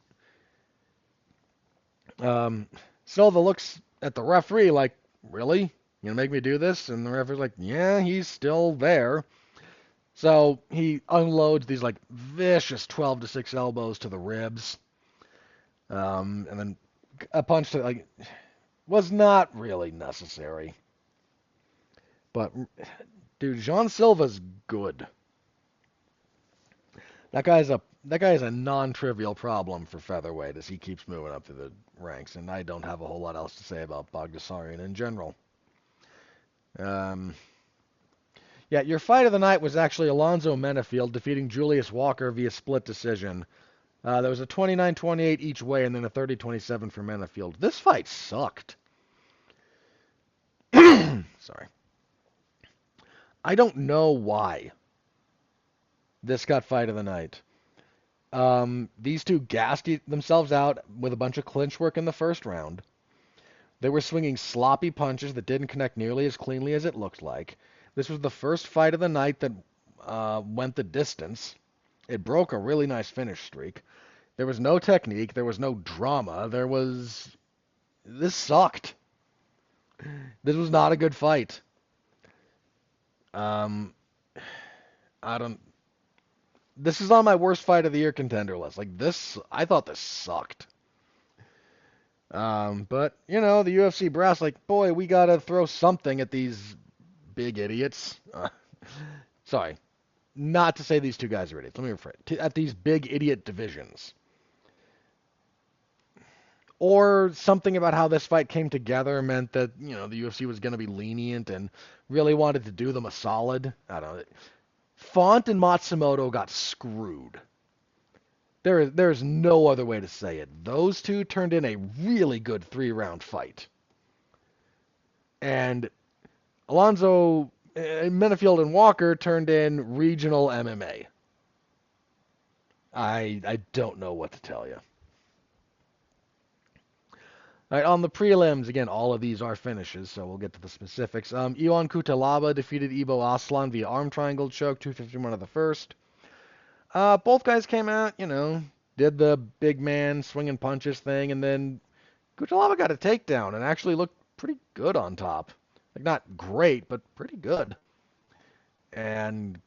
Silva looks at the referee like, really? You gonna make me do this? And the referee's like, yeah, he's still there. So he unloads these like vicious 12-6 elbows to the ribs, and then a punch to like was not really necessary. But dude, Jean Silva's good. That guy is a non-trivial problem for featherweight as he keeps moving up through the ranks, and I don't have a whole lot else to say about Bagdasaryan in general. Yeah, your fight of the night was actually Alonzo Menafield defeating Julius Walker via split decision. There was a 29-28 each way, and then a 30-27 for Menafield. This fight sucked. Sorry. I don't know why this got fight of the night. These two gassed themselves out with a bunch of clinch work in the first round. They were swinging sloppy punches that didn't connect nearly as cleanly as it looked like. This was the first fight of the night that went the distance. It broke a really nice finish streak. There was no technique. There was no drama. This sucked. This was not a good fight. I don't. This is on my worst fight of the year contender list. Like this, I thought this sucked. But you know, the UFC brass, like, boy, we gotta throw something at these big idiots. Sorry, not to say these two guys are idiots. Let me rephrase. At these big idiot divisions. Or something about how this fight came together meant that, you know, the UFC was going to be lenient and really wanted to do them a solid. I don't know. Font and Matsumoto got screwed. There's no other way to say it. Those two turned in a really good 3-round fight. And Alonzo, Menafield, and Walker turned in regional MMA. I don't know what to tell you. All right, on the prelims, again, all of these are finishes, so we'll get to the specifics. Ion Kutalaba defeated Ibo Aslan via arm triangle choke, 251 of the first. Both guys came out, you know, did the big man swinging punches thing, and then Kutalaba got a takedown and actually looked pretty good on top. Like, not great, but pretty good. And,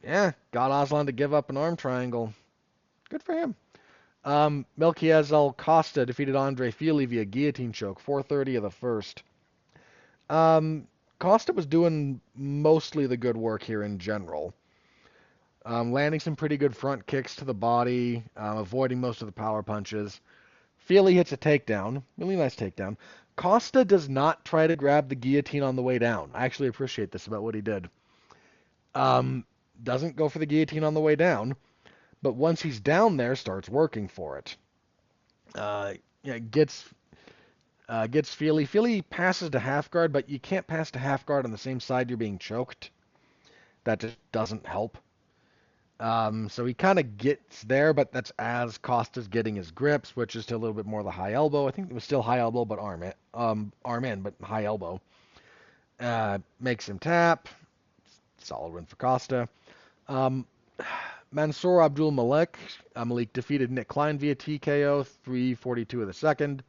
yeah, got Aslan to give up an arm triangle. Good for him. Melquiazel Costa defeated Andre Fili via guillotine choke, 4:30 of the first. Costa was doing mostly the good work here in general. Landing some pretty good front kicks to the body, avoiding most of the power punches. Fili hits a takedown, really nice takedown. Costa does not try to grab the guillotine on the way down. I actually appreciate this about what he did. Doesn't go for the guillotine on the way down. But once he's down there, starts working for it. Gets Fili. Fili passes to half guard, but you can't pass to half guard on the same side you're being choked. That just doesn't help. So he kind of gets there, but that's as Costa's getting his grip, switches to a little bit more of the high elbow. I think it was still high elbow, but arm in, but high elbow. Makes him tap. Solid win for Costa. Mansour Abdul Malik defeated Nick Klein via TKO, 3:42 of the second.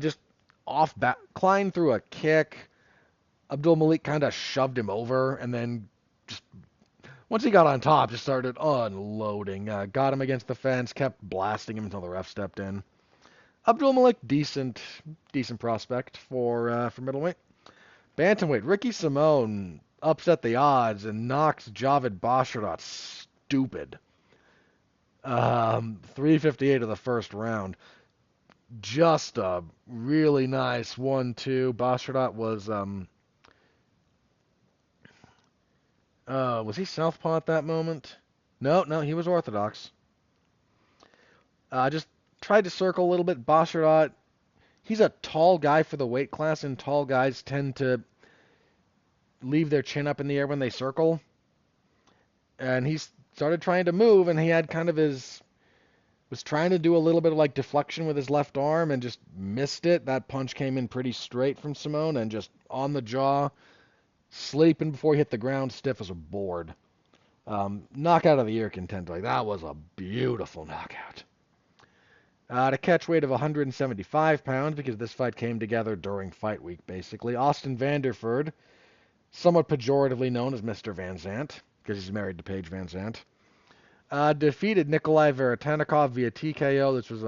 Just off back, Klein threw a kick. Abdul Malik kind of shoved him over, and then just once he got on top, just started unloading. Got him against the fence, kept blasting him until the ref stepped in. Abdul Malik, decent prospect for middleweight. Bantamweight, Ricky Simone upset the odds and knocks Javid Basharat stupid. 358 of the first round. Just a really nice 1-2. Basharat was he southpaw at that moment? No, he was orthodox. Just tried to circle a little bit. Basharat, he's a tall guy for the weight class, and tall guys tend to leave their chin up in the air when they circle. And he started trying to move, and he had kind of was trying to do a little bit of like deflection with his left arm and just missed it. That punch came in pretty straight from Simone and just on the jaw, sleeping before he hit the ground, stiff as a board. Knockout of the year contender. Like, that was a beautiful knockout. At a catch weight of 175 pounds, because this fight came together during fight week, basically. Austin Vanderford, somewhat pejoratively known as Mr. Van Zant, because he's married to Paige Van Zant, defeated Nikolai Veretanikov via TKO. This was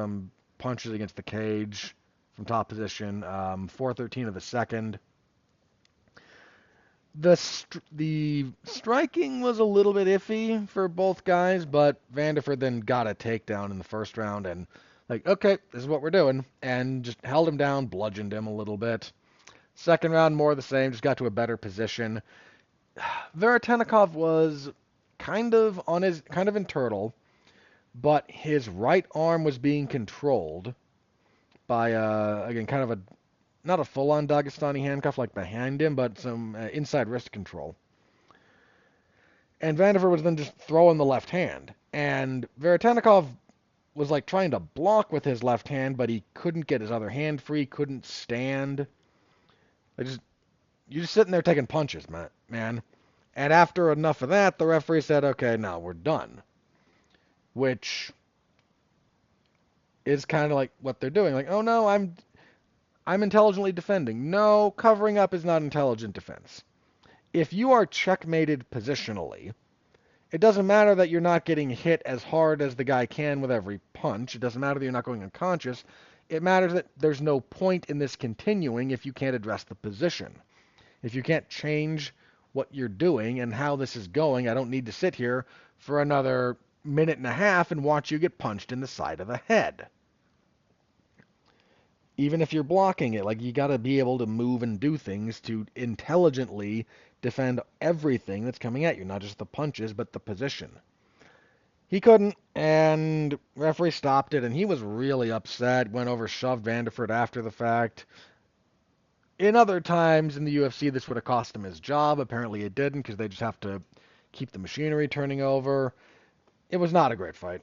punches against the cage from top position, 4:13 of the second. The striking was a little bit iffy for both guys, but Vanderford then got a takedown in the first round and like, okay, this is what we're doing, and just held him down, bludgeoned him a little bit. Second round, more of the same, just got to a better position. Veretanikov was kind of in turtle, but his right arm was being controlled by again kind of a not a full-on Dagestani handcuff like behind him, but some inside wrist control. And Vanderford was then just throwing the left hand, and Veretanikov was like trying to block with his left hand, but he couldn't get his other hand free, couldn't stand. You're just sitting there taking punches, man. And after enough of that, the referee said, okay, now we're done. Which is kind of like what they're doing. Like, oh no, I'm intelligently defending. No, covering up is not intelligent defense. If you are checkmated positionally, it doesn't matter that you're not getting hit as hard as the guy can with every punch. It doesn't matter that you're not going unconscious. It matters that there's no point in this continuing if you can't address the position. If you can't change what you're doing and how this is going, I don't need to sit here for another minute and a half and watch you get punched in the side of the head. Even if you're blocking it, like, you got to be able to move and do things to intelligently defend everything that's coming at you, not just the punches, but the position. He couldn't, and referee stopped it, and he was really upset, went over, shoved Vanderford after the fact. In other times in the UFC, this would have cost him his job. Apparently it didn't, because they just have to keep the machinery turning over. It was not a great fight.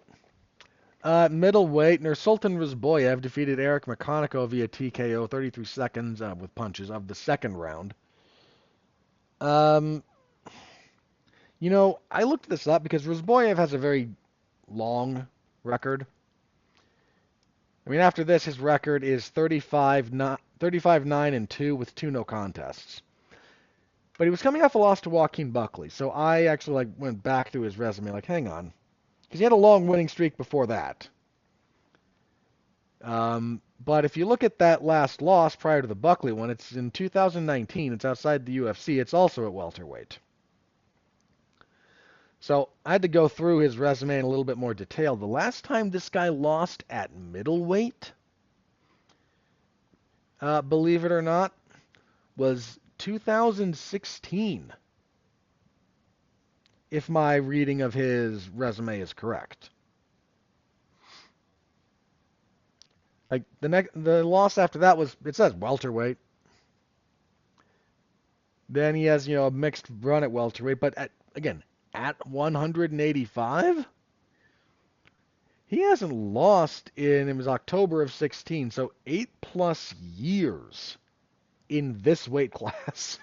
Middleweight, Nursultan Rizboyev defeated Eric McConaughey via TKO, 33 seconds with punches of the second round. I looked this up because Rizboyev has a very long record. I mean, after this, his record is 35-9-2 with 2 no contests. But he was coming off a loss to Joaquin Buckley, so I actually went back through his resume, hang on. Because he had a long winning streak before that. But if you look at that last loss prior to the Buckley one, it's in 2019. It's outside the UFC. It's also at welterweight. So I had to go through his resume in a little bit more detail. The last time this guy lost at middleweight, believe it or not, was 2016. If my reading of his resume is correct. Like the loss after that it says welterweight. Then he has, a mixed run at welterweight, but at 185, he hasn't lost it was October of 16, so 8+ years in this weight class.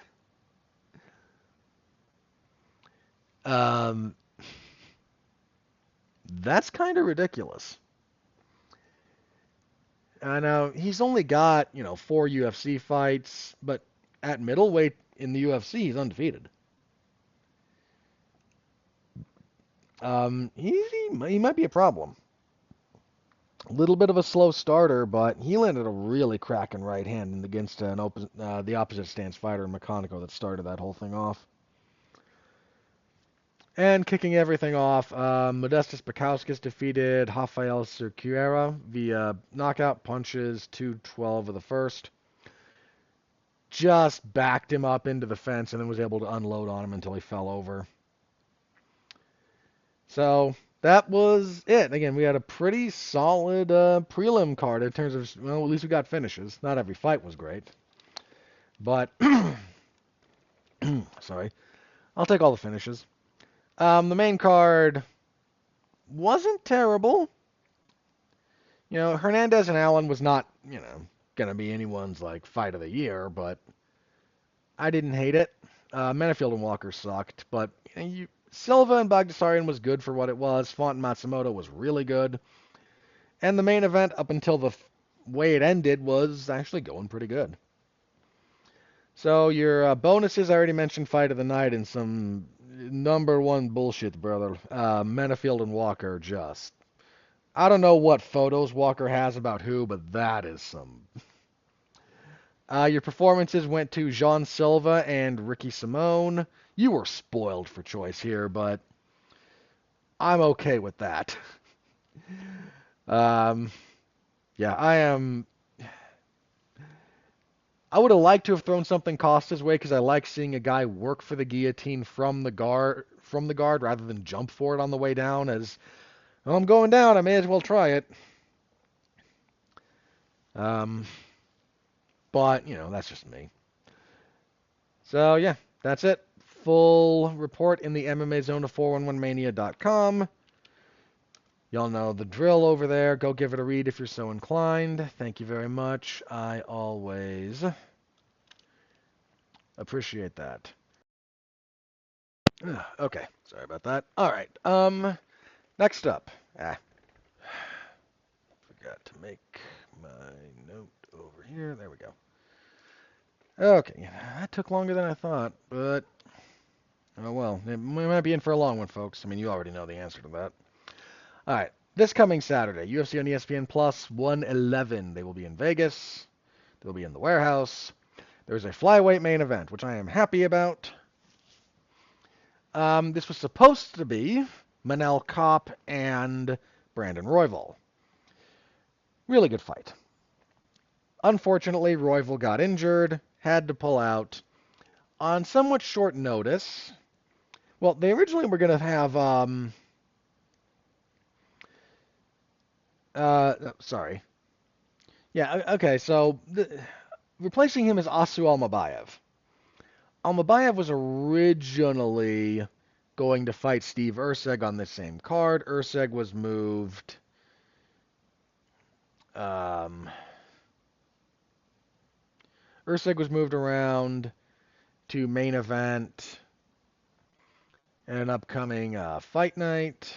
That's kind of ridiculous. I know he's only got, 4 UFC fights, but at middleweight in the UFC, he's undefeated. He might be a problem. A little bit of a slow starter, but he landed a really cracking right hand against the opposite stance fighter in McConico that started that whole thing off. And kicking everything off, Modestas Bukauskas defeated Rafael Cerqueira via knockout punches, 2-12 of the first. Just backed him up into the fence and then was able to unload on him until he fell over. So that was it. Again, we had a pretty solid prelim card in terms of, well, at least we got finishes. Not every fight was great. But, sorry, I'll take all the finishes. The main card wasn't terrible. Hernandez and Allen was not, going to be anyone's, fight of the year, but I didn't hate it. Menafield and Walker sucked, but Silva and Bagdasarian was good for what it was. Font and Matsumoto was really good. And the main event, up until the way it ended, was actually going pretty good. So your bonuses, I already mentioned fight of the night and some number one bullshit, brother. Menafield and Walker just... I don't know what photos Walker has about who, but that is some... Your performances went to Jean Silva and Ricky Simone. You were spoiled for choice here, but I'm okay with that. Yeah, I am... I would have liked to have thrown something Costa's way because I like seeing a guy work for the guillotine from the guard rather than jump for it on the way down. As well, I'm going down, I may as well try it. But that's just me. So yeah, that's it. Full report in the MMA Zone of 411mania.com. Y'all know the drill over there. Go give it a read if you're so inclined. Thank you very much. I always appreciate that. Okay, sorry about that. All right. Next up. Forgot to make my note over here. There we go. Okay, that took longer than I thought, but oh well. We might be in for a long one, folks. I mean, you already know the answer to that. All right. This coming Saturday, UFC on ESPN Plus 111. They will be in Vegas. They'll be in the warehouse. There's a flyweight main event, which I am happy about. This was supposed to be Manel Kopp and Brandon Royval. Really good fight. Unfortunately, Royval got injured, had to pull out on somewhat short notice. Well, they originally were going to have sorry. Yeah, okay, so replacing him is Asu Almabayev. Almabayev was originally going to fight Steve Erceg on the same card. Erceg was moved... Erceg was moved around to main event and an upcoming fight night.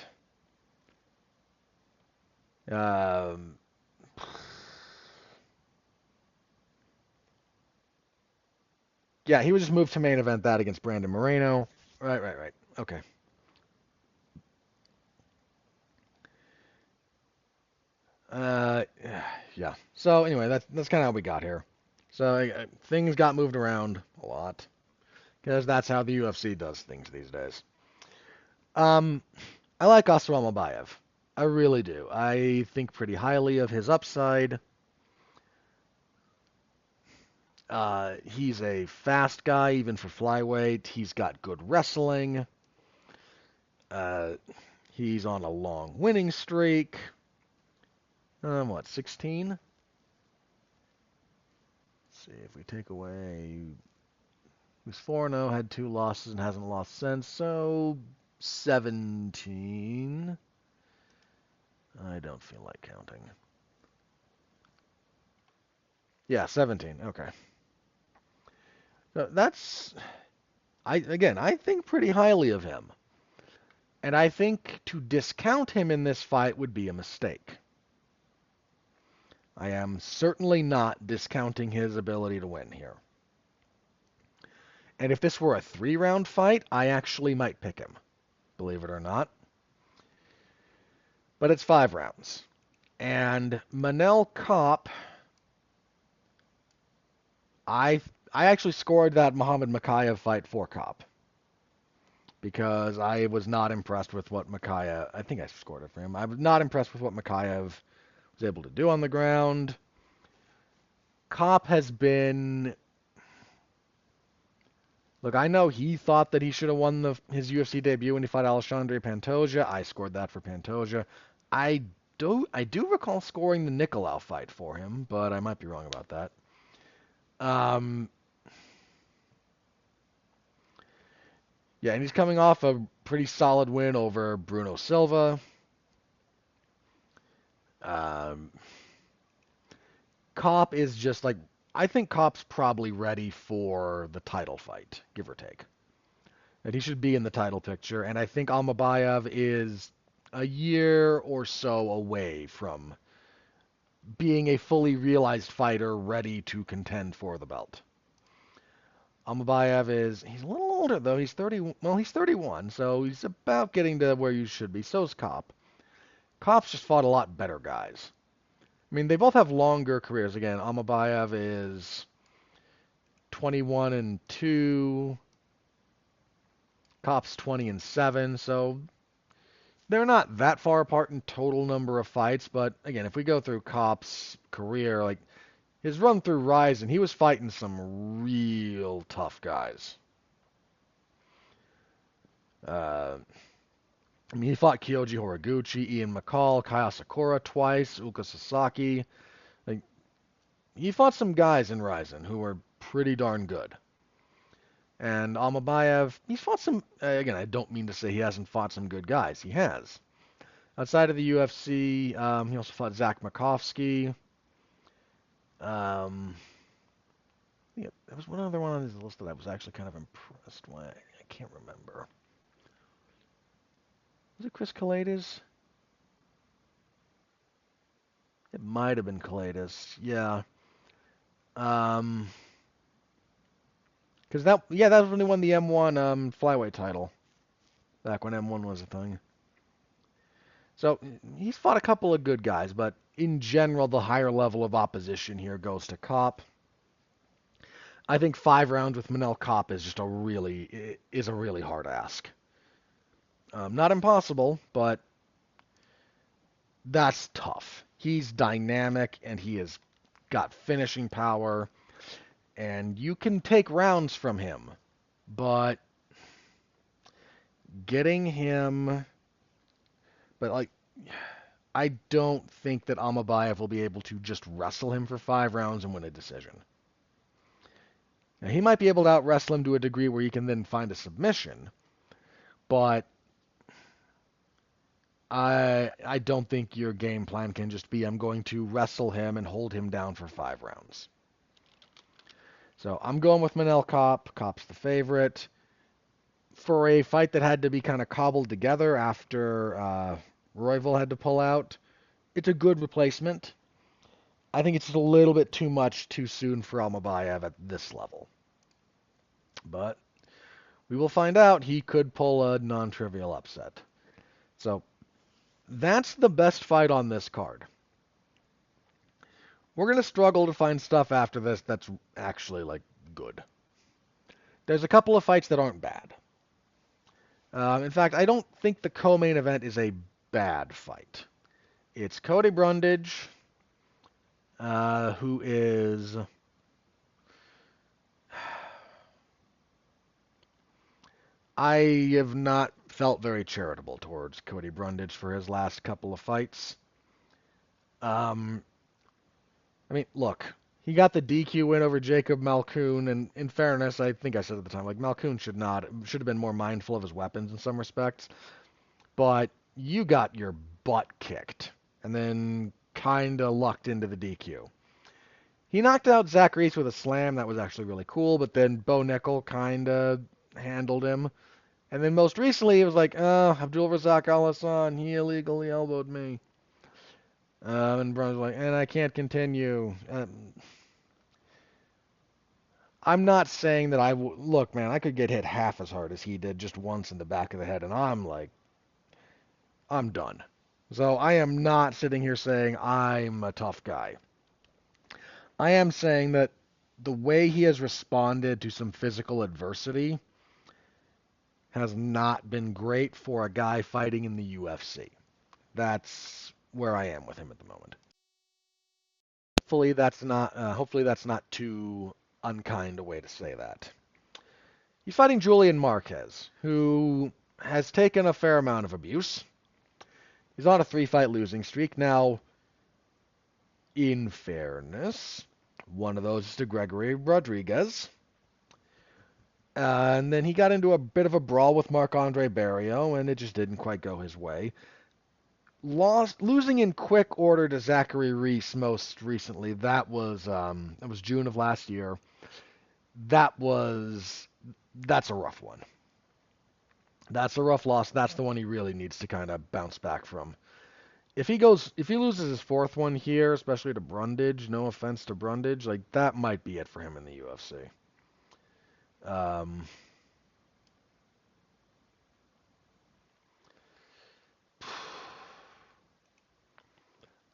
Yeah, he was just moved to main event that against Brandon Moreno. Right. Okay. Yeah. So anyway, that's kind of how we got here. So things got moved around a lot because that's how the UFC does things these days. I like Asu Almabayev. I really do. I think pretty highly of his upside. He's a fast guy, even for flyweight. He's got good wrestling. He's on a long winning streak. 16? Let's see if we take away... He's 4-0, had 2 losses, and hasn't lost since, so 17. I don't feel like counting. Yeah, 17. Okay. So that's... I think pretty highly of him. And I think to discount him in this fight would be a mistake. I am certainly not discounting his ability to win here. And if this were a 3-round fight, I actually might pick him, believe it or not. But it's 5 rounds. And Manel Kopp, I actually scored that Muhammad Makayev fight for Kopp because I was not impressed with what Makayev. I think I scored it for him. I was not impressed with what Makayev was able to do on the ground. Kopp has been. Look, I know he thought that he should have won his UFC debut when he fought Alexandre Pantoja. I scored that for Pantoja. I do recall scoring the Nicolau fight for him, but I might be wrong about that. Um, yeah, and he's coming off a pretty solid win over Bruno Silva. Um, Kopp is just like, I think Kopp's probably ready for the title fight, give or take. That he should be in the title picture, and I think Almabayev is a year or so away from being a fully realized fighter ready to contend for the belt. Almabayev he's a little older though. He's 30. Well, he's 31, so he's about getting to where you should be. So's Kopp. Kopp's just fought a lot better guys. I mean, they both have longer careers. Again, Almabayev is 21 and 2. Kopp's 20 and 7. So they're not that far apart in total number of fights. But again, if we go through Kopp's career, like his run through Ryzen, he was fighting some real tough guys. I mean, he fought Kyoji Horiguchi, Ian McCall, Kaya Sakura twice, Uka Sasaki. Like, he fought some guys in Ryzen who were pretty darn good. And Almabayev, he's fought some. Again, I don't mean to say he hasn't fought some good guys. He has. Outside of the UFC, he also fought Zach Makovsky. Yeah, there was one other one on his list that I was actually kind of impressed with. I can't remember. Was it Chris Kalidas? It might have been Kalidas. Yeah. Because that was when he won the M1 flyweight title. Back when M1 was a thing. So he's fought a couple of good guys, but in general, the higher level of opposition here goes to Kopp. I think 5 rounds with Manel Kopp is just a really hard ask. Not impossible, but that's tough. He's dynamic and he has got finishing power, and you can take rounds from him, but getting him, but like, I don't think that Almabayev will be able to just wrestle him for 5 rounds and win a decision. Now, he might be able to out-wrestle him to a degree where he can then find a submission, but I don't think your game plan can just be, I'm going to wrestle him and hold him down for 5 rounds. So I'm going with Manel Kopp. Kopp's the favorite. For a fight that had to be kind of cobbled together after Royval had to pull out, it's a good replacement. I think it's just a little bit too much too soon for Almabayev at this level. But we will find out. He could pull a non-trivial upset. So that's the best fight on this card. We're going to struggle to find stuff after this that's actually, like, good. There's a couple of fights that aren't bad. In fact, I don't think the co-main event is a bad fight. It's Cody Brundage, who is... I have not felt very charitable towards Cody Brundage for his last couple of fights. I mean, look, he got the DQ win over Jacob Malkoun, and in fairness, I think I said at the time, like, Malkoun should have been more mindful of his weapons in some respects. But you got your butt kicked, and then kind of lucked into the DQ. He knocked out Zach Reese with a slam. That was actually really cool, but then Bo Nickel kind of handled him. And then most recently, it was like, Abdul Razak Al Hassan, he illegally elbowed me. And Brown's like, and I can't continue. I'm not saying that look, man, I could get hit half as hard as he did just once in the back of the head, and I'm like, I'm done. So I am not sitting here saying I'm a tough guy. I am saying that the way he has responded to some physical adversity has not been great for a guy fighting in the UFC. That's where I am with him at the moment. Hopefully that's not too unkind a way to say that. He's fighting Julian Marquez, who has taken a fair amount of abuse. He's on a 3-fight losing streak. Now, in fairness, one of those is to Gregory Rodriguez. And then he got into a bit of a brawl with Marc-Andre Barrio, and it just didn't quite go his way. Losing in quick order to Zachary Reese most recently. That was June of last year. That's a rough one. That's a rough loss. That's the one he really needs to kind of bounce back from. If he loses his fourth one here, especially to Brundage, no offense to Brundage, like that might be it for him in the UFC.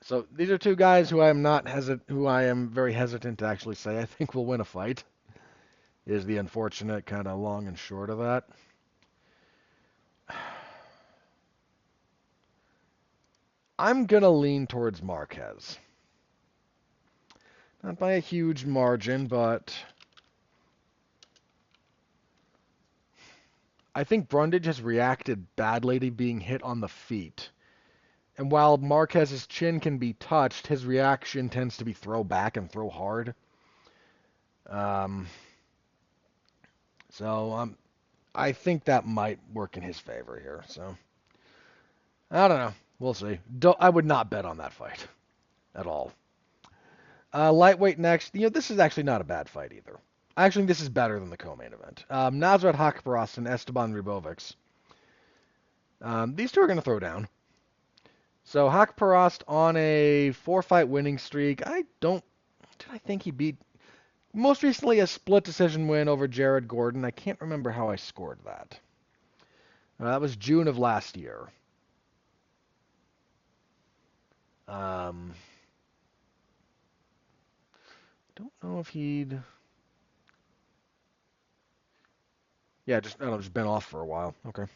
So these are two guys who I am very hesitant to actually say I think will win a fight. Is the unfortunate kind of long and short of that. I'm gonna lean towards Marquez. Not by a huge margin, but I think Brundage has reacted badly to being hit on the feet. And while Marquez's chin can be touched, his reaction tends to be throw back and throw hard. So I think that might work in his favor here. So I don't know. We'll see. I would not bet on that fight at all. Lightweight next. This is actually not a bad fight either. Actually, this is better than the co-main event. Nasrat Haqparast and Esteban Ribovics. These two are going to throw down. So Haqparast on a 4-fight winning streak. Did I think he beat most recently a split decision win over Jared Gordon. I can't remember how I scored that. That was June of last year. Don't know if he'd. Yeah, just been off for a while. Okay.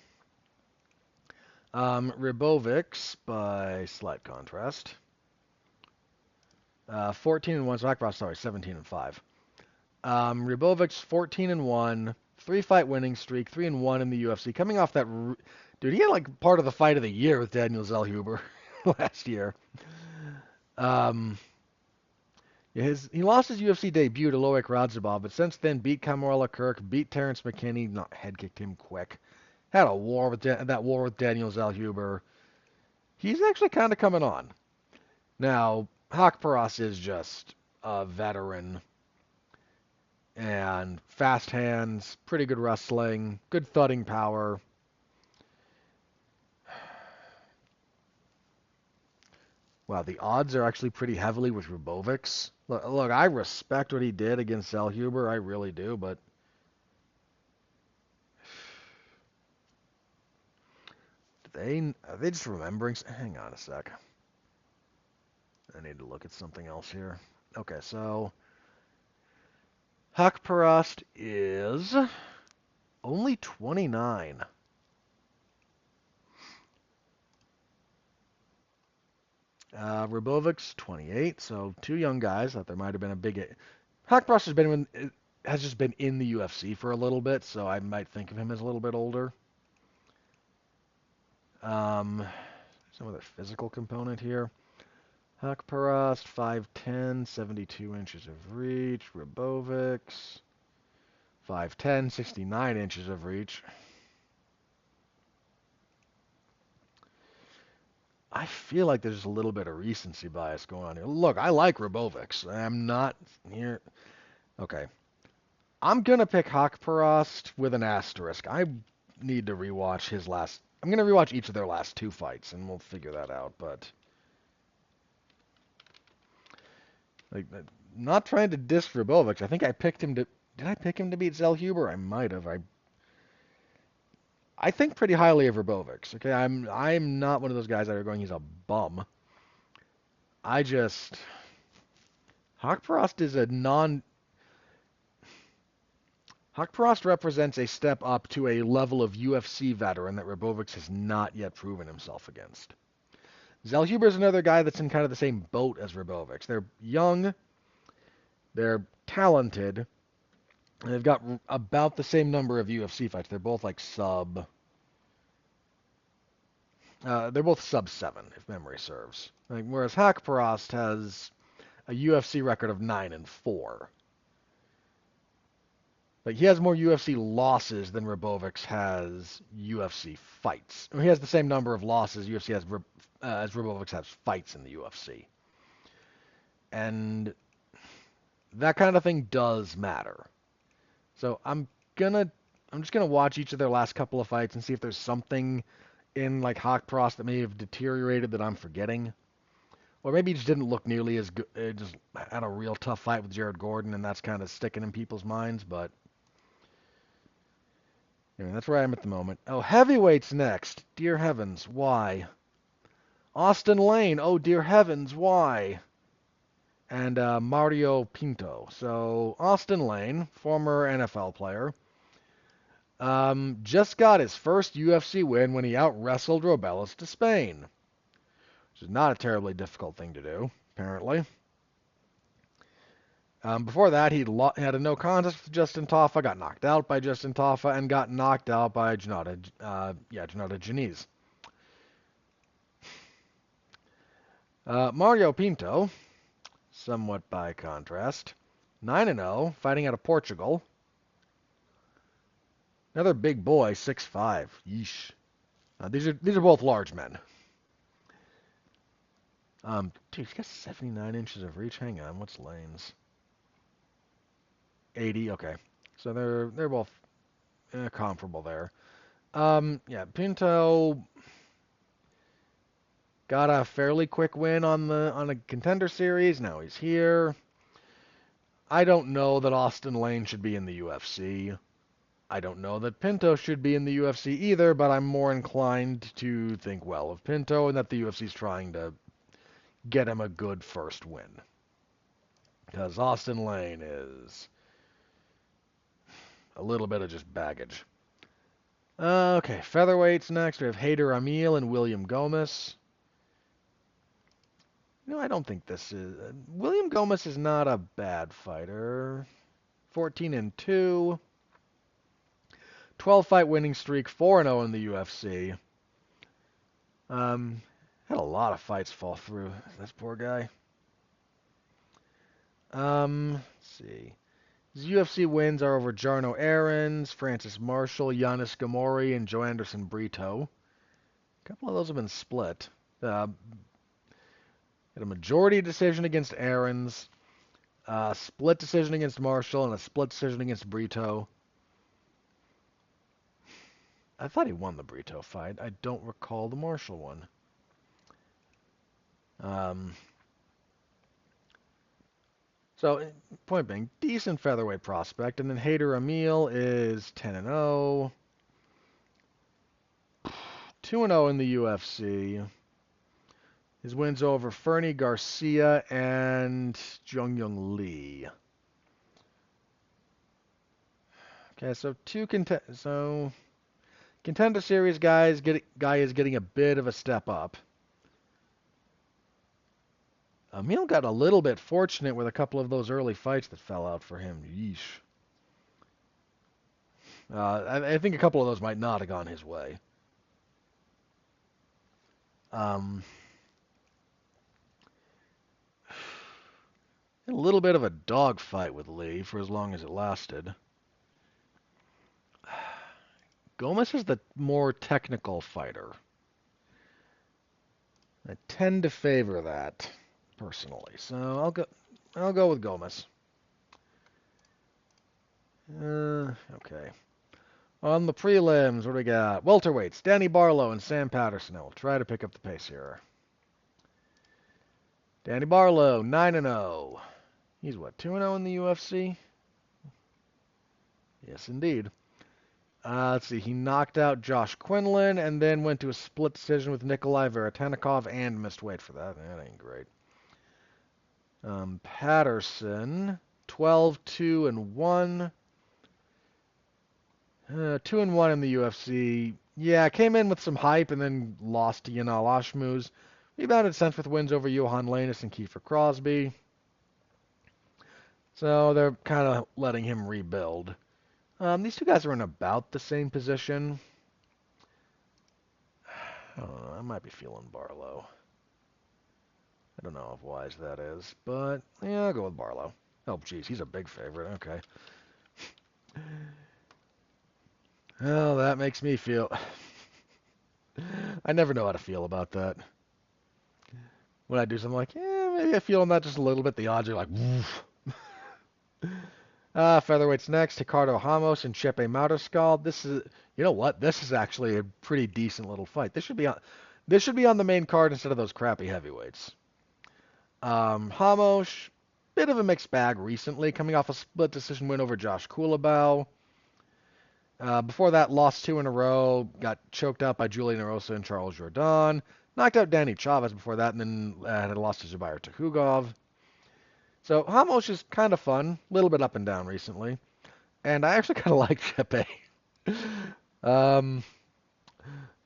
Ribovics, by slight contrast. 14-1. So Haqparast, sorry, 17-5. Ribovics 14-1, 3-fight winning streak, 3-1 in the UFC. Coming off that, dude, he had like part of the fight of the year with Daniel Zellhuber last year. He lost his UFC debut to Loic Radzhabov, but since then beat Kamara Kirk, beat Terrence McKinney, not head kicked him quick. Had a war with that war with Daniel Zellhuber. He's actually kind of coming on. Now, Haqparast is just a veteran. And fast hands, pretty good wrestling, good thudding power. Wow, the odds are actually pretty heavily with Ribovics. Look, I respect what he did against Zellhuber, I really do, but are they just remembering? Hang on a sec. I need to look at something else here. Okay, so Haqparast is only 29. Ribovics 28, so two young guys. Thought there might have been a big. Haqparast has just been in the UFC for a little bit, so I might think of him as a little bit older. Some other physical component here. Haqparast 5'10", 72 inches of reach. Ribovics 5'10", 69 inches of reach. I feel like there's a little bit of recency bias going on here. Look, I like Ribovics. I'm not here. Okay. I'm going to pick Haqparast with an asterisk. I need to rewatch his last. I'm going to rewatch each of their last two fights, and we'll figure that out. But Like, not trying to diss Vrbovic. I think I picked him to. Did I pick him to beat Zellhuber? I might have. I think pretty highly of Vrbovic. Okay, I'm not one of those guys that are going, he's a bum. I just Hawkprost is a non. Hawkprost represents a step up to a level of UFC veteran that Vrbovic has not yet proven himself against. Zellhuber is another guy that's in kind of the same boat as Vrbovic. They're young, they're talented, and they've got about the same number of UFC fights. They're both like they're both sub 7, if memory serves. Like, whereas Haqparast has a UFC record of 9-4. Like, he has more UFC losses than Vrbovic has UFC fights. I mean, he has the same number of losses UFC has as Vrbovic has fights in the UFC. And that kind of thing does matter. So I'm just gonna watch each of their last couple of fights and see if there's something in like Haqparast that may have deteriorated that I'm forgetting. Or maybe he just didn't look nearly as good. Just had a real tough fight with Jared Gordon, and that's kind of sticking in people's minds. But anyway, that's where I am at the moment. Oh, heavyweights next. Dear heavens, why? Austin Lane. Oh, dear heavens, why? And Mario Pinto. So Austin Lane, former NFL player, just got his first UFC win when he out-wrestled Robelis to Spain, which is not a terribly difficult thing to do, apparently. Before that, he had a no contest with Justin Taffa, got knocked out by Justin Taffa, and got knocked out by Janata Janiz. Mario Pinto, somewhat by contrast, 9-0, fighting out of Portugal. Another big boy, 6'5". Yeesh. These are both large men. Dude, he's got 79 inches of reach. Hang on, what's Lane's? 80. Okay, so they're both comparable there. Yeah, Pinto got a fairly quick win on a contender series. Now he's here. I don't know that Austin Lane should be in the UFC. I don't know that Pinto should be in the UFC either, but I'm more inclined to think well of Pinto and that the UFC's trying to get him a good first win. Because Austin Lane is a little bit of just baggage. Okay, featherweights next. We have Haider Amil and William Gomez. No, I don't think this is... William Gomez is not a bad fighter. 14-2. 12-fight winning streak, 4-0 in the UFC. Had a lot of fights fall through. This poor guy. Let's see. His UFC wins are over Jarno Aarons, Francis Marshall, Giannis Gamori, and Joe Anderson Brito. A couple of those have been split. Had a majority decision against Aarons, a split decision against Marshall, and a split decision against Brito. I thought he won the Brito fight. I don't recall the Marshall one. So, point being, decent featherweight prospect. And then Haider Amil is 10-0. 2-0 in the UFC. His wins over Fernie Garcia and Jung Lee. Okay, so contender series guy is getting a bit of a step up. Emil got a little bit fortunate with a couple of those early fights that fell out for him. Yeesh. I think a couple of those might not have gone his way. A little bit of a dogfight with Lee for as long as it lasted. Gomez is the more technical fighter. I tend to favor that personally, so I'll go with Gomez. Okay. On the prelims, what do we got? Welterweights, Danny Barlow and Sam Patterson. I'll try to pick up the pace here. Danny Barlow, 9-0. He's what, 2-0 in the UFC? Yes, indeed. Let's see. He knocked out Josh Quinlan and then went to a split decision with Nikolai Veretanikov and missed weight for that. That ain't great. Patterson, 12-2 and 1. 2-1 in the UFC. Yeah, came in with some hype and then lost to Yanal Ashmuz. Rebounded since with wins over Johan Lanus and Kiefer Crosby. So they're kind of letting him rebuild. These two guys are in about the same position. I don't know. I might be feeling Barlow. I don't know how wise that is, but yeah, I'll go with Barlow. Oh, geez, he's a big favorite. Okay. Oh, that makes me feel. I never know how to feel about that. When I do something like, yeah, maybe I feel on that just a little bit, the odds are like, woof. Featherweight's next. Ricardo Ramos and Chepe Mariscal. This is, you know what? This is actually a pretty decent little fight. This should be on the main card instead of those crappy heavyweights. Ramos, bit of a mixed bag recently, coming off a split decision win over Josh Culibao. Before that, lost 2 in a row, got choked out by Julian Erosa and Charles Jourdain. Knocked out Danny Chavez before that, and then had lost to Zubair Tukhugov. So Ramos is kind of fun, a little bit up and down recently. And I actually kind of like Chepe.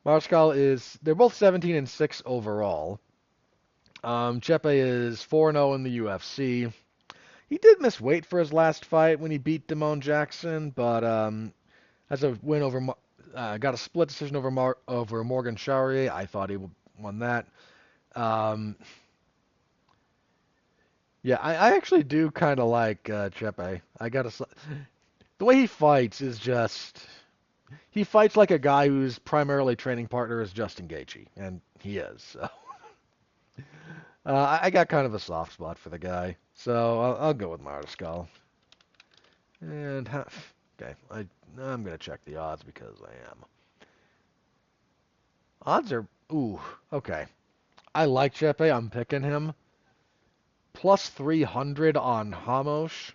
Mariscal they're both 17 and 6 overall. Chepe is 4-0 in the UFC. He did miss weight for his last fight when he beat Damone Jackson, but has a win over, got a split decision over Morgan Charrier. I thought he won that. Yeah, I actually do kind of like Chepe. The way he fights is just he fights like a guy whose primarily training partner is Justin Gaethje, and he is. So I got kind of a soft spot for the guy, so I'll go with Mariscal. And okay, I'm gonna check the odds because I am. Odds are okay. I like Chepe. I'm picking him. Plus 300 on Ramos.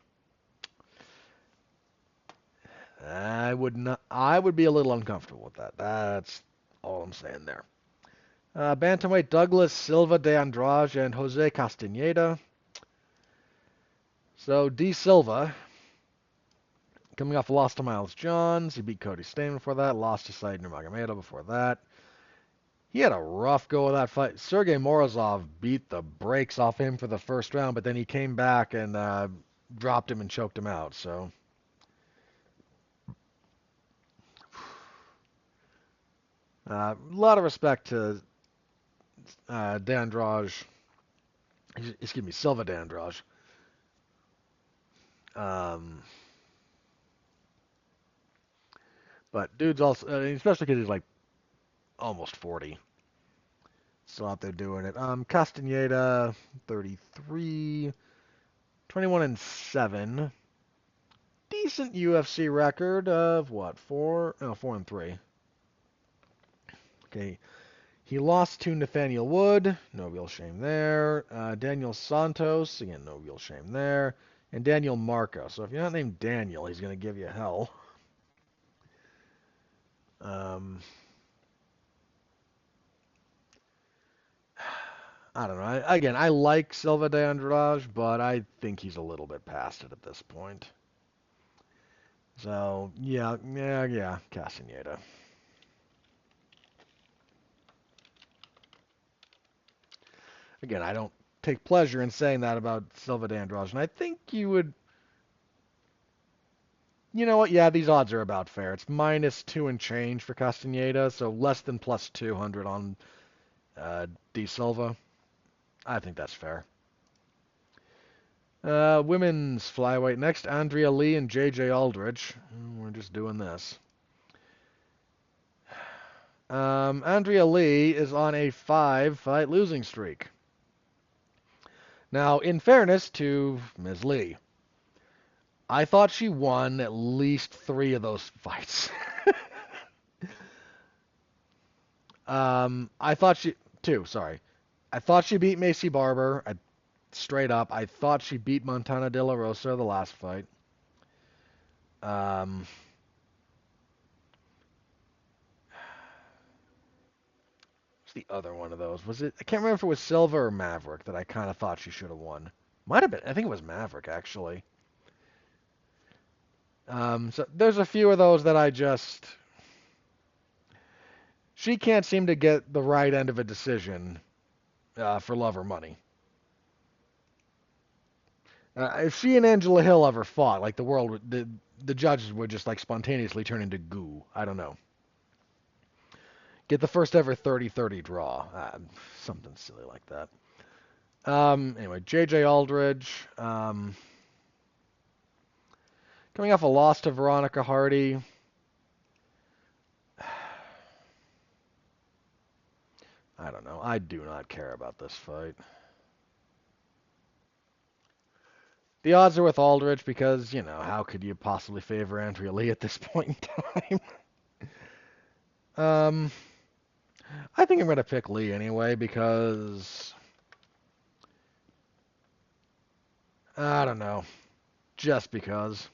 I would not. I would be a little uncomfortable with that. That's all I'm saying there. Bantamweight Douglas Silva de Andrade and Jose Castaneda. So D Silva, coming off a loss to Miles Johns, he beat Cody Stamann before that. Lost to Said Nurmagomedov before that. He had a rough go of that fight. Sergey Morozov beat the brakes off him for the first round, but then he came back and dropped him and choked him out. So. A lot of respect to De Andrade. Excuse me, Silva de Andrade. But dude's also, especially because he's like almost 40. Still out there doing it. Castaneda, 33, 21 and 7. Decent UFC record of what? 4 and 3. Okay. He lost to Nathaniel Wood. No real shame there. Daniel Santos. Again, no real shame there. And Daniel Marco. So if you're not named Daniel, he's going to give you hell. I don't know. Again, I like Silva de Andrade, but I think he's a little bit past it at this point. So, yeah, Castaneda. Again, I don't take pleasure in saying that about Silva de Andrade, and I think you would. You know what? Yeah, these odds are about fair. It's -2 and change for Castaneda, so less than plus 200 on D Silva. I think that's fair. Women's flyweight next. Andrea Lee and J.J. Aldridge. We're just doing this. Andrea Lee is on a 5-fight losing streak. Now, in fairness to Ms. Lee, I thought she won at least 3 of those fights. I thought she... 2, sorry. I thought she beat Macy Barber. straight up. I thought she beat Montana De La Rosa the last fight. Um, what's the other one of those? Was it? I can't remember if it was Silva or Maverick that I kind of thought she should have won. Might have been. I think it was Maverick actually. So there's a few of those that I just. She can't seem to get the right end of a decision for love or money. If she and Angela Hill ever fought, like the judges would just like spontaneously turn into goo. I don't know. Get the first ever 30-30 draw. Something silly like that. Anyway, J.J. Aldridge. Coming off a loss to Veronica Hardy. I don't know. I do not care about this fight. The odds are with Aldridge because, how could you possibly favor Andrea Lee at this point in time? I think I'm going to pick Lee anyway because, I don't know, just because.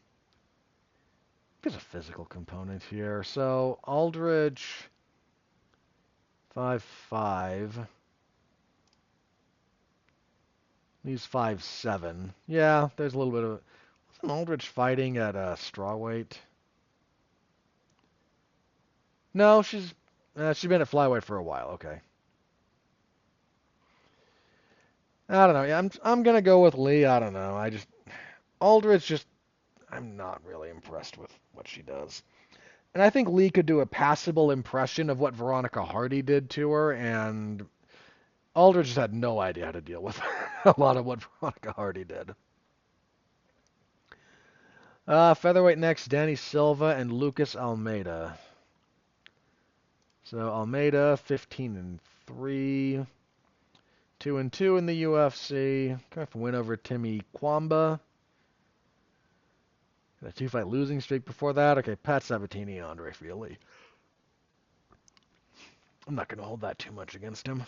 There's a physical component here. So, Aldridge, 5'5". He's 5'7". Yeah, there's a little bit of... Wasn't Aldridge fighting at strawweight? No, she's been at flyweight for a while. Okay. I don't know. Yeah, I'm gonna go with Lee. I don't know. Aldridge just I'm not really impressed with what she does. And I think Lee could do a passable impression of what Veronica Hardy did to her, and Aldridge just had no idea how to deal with a lot of what Veronica Hardy did. Featherweight next, Danny Silva and Lucas Almeida. So Almeida, 15-3, 2-2 in the UFC. Kind of a win over Timmy Kwamba. A 2-fight losing streak before that. Okay, Pat Sabatini, Andre Fili. I'm not going to hold that too much against him.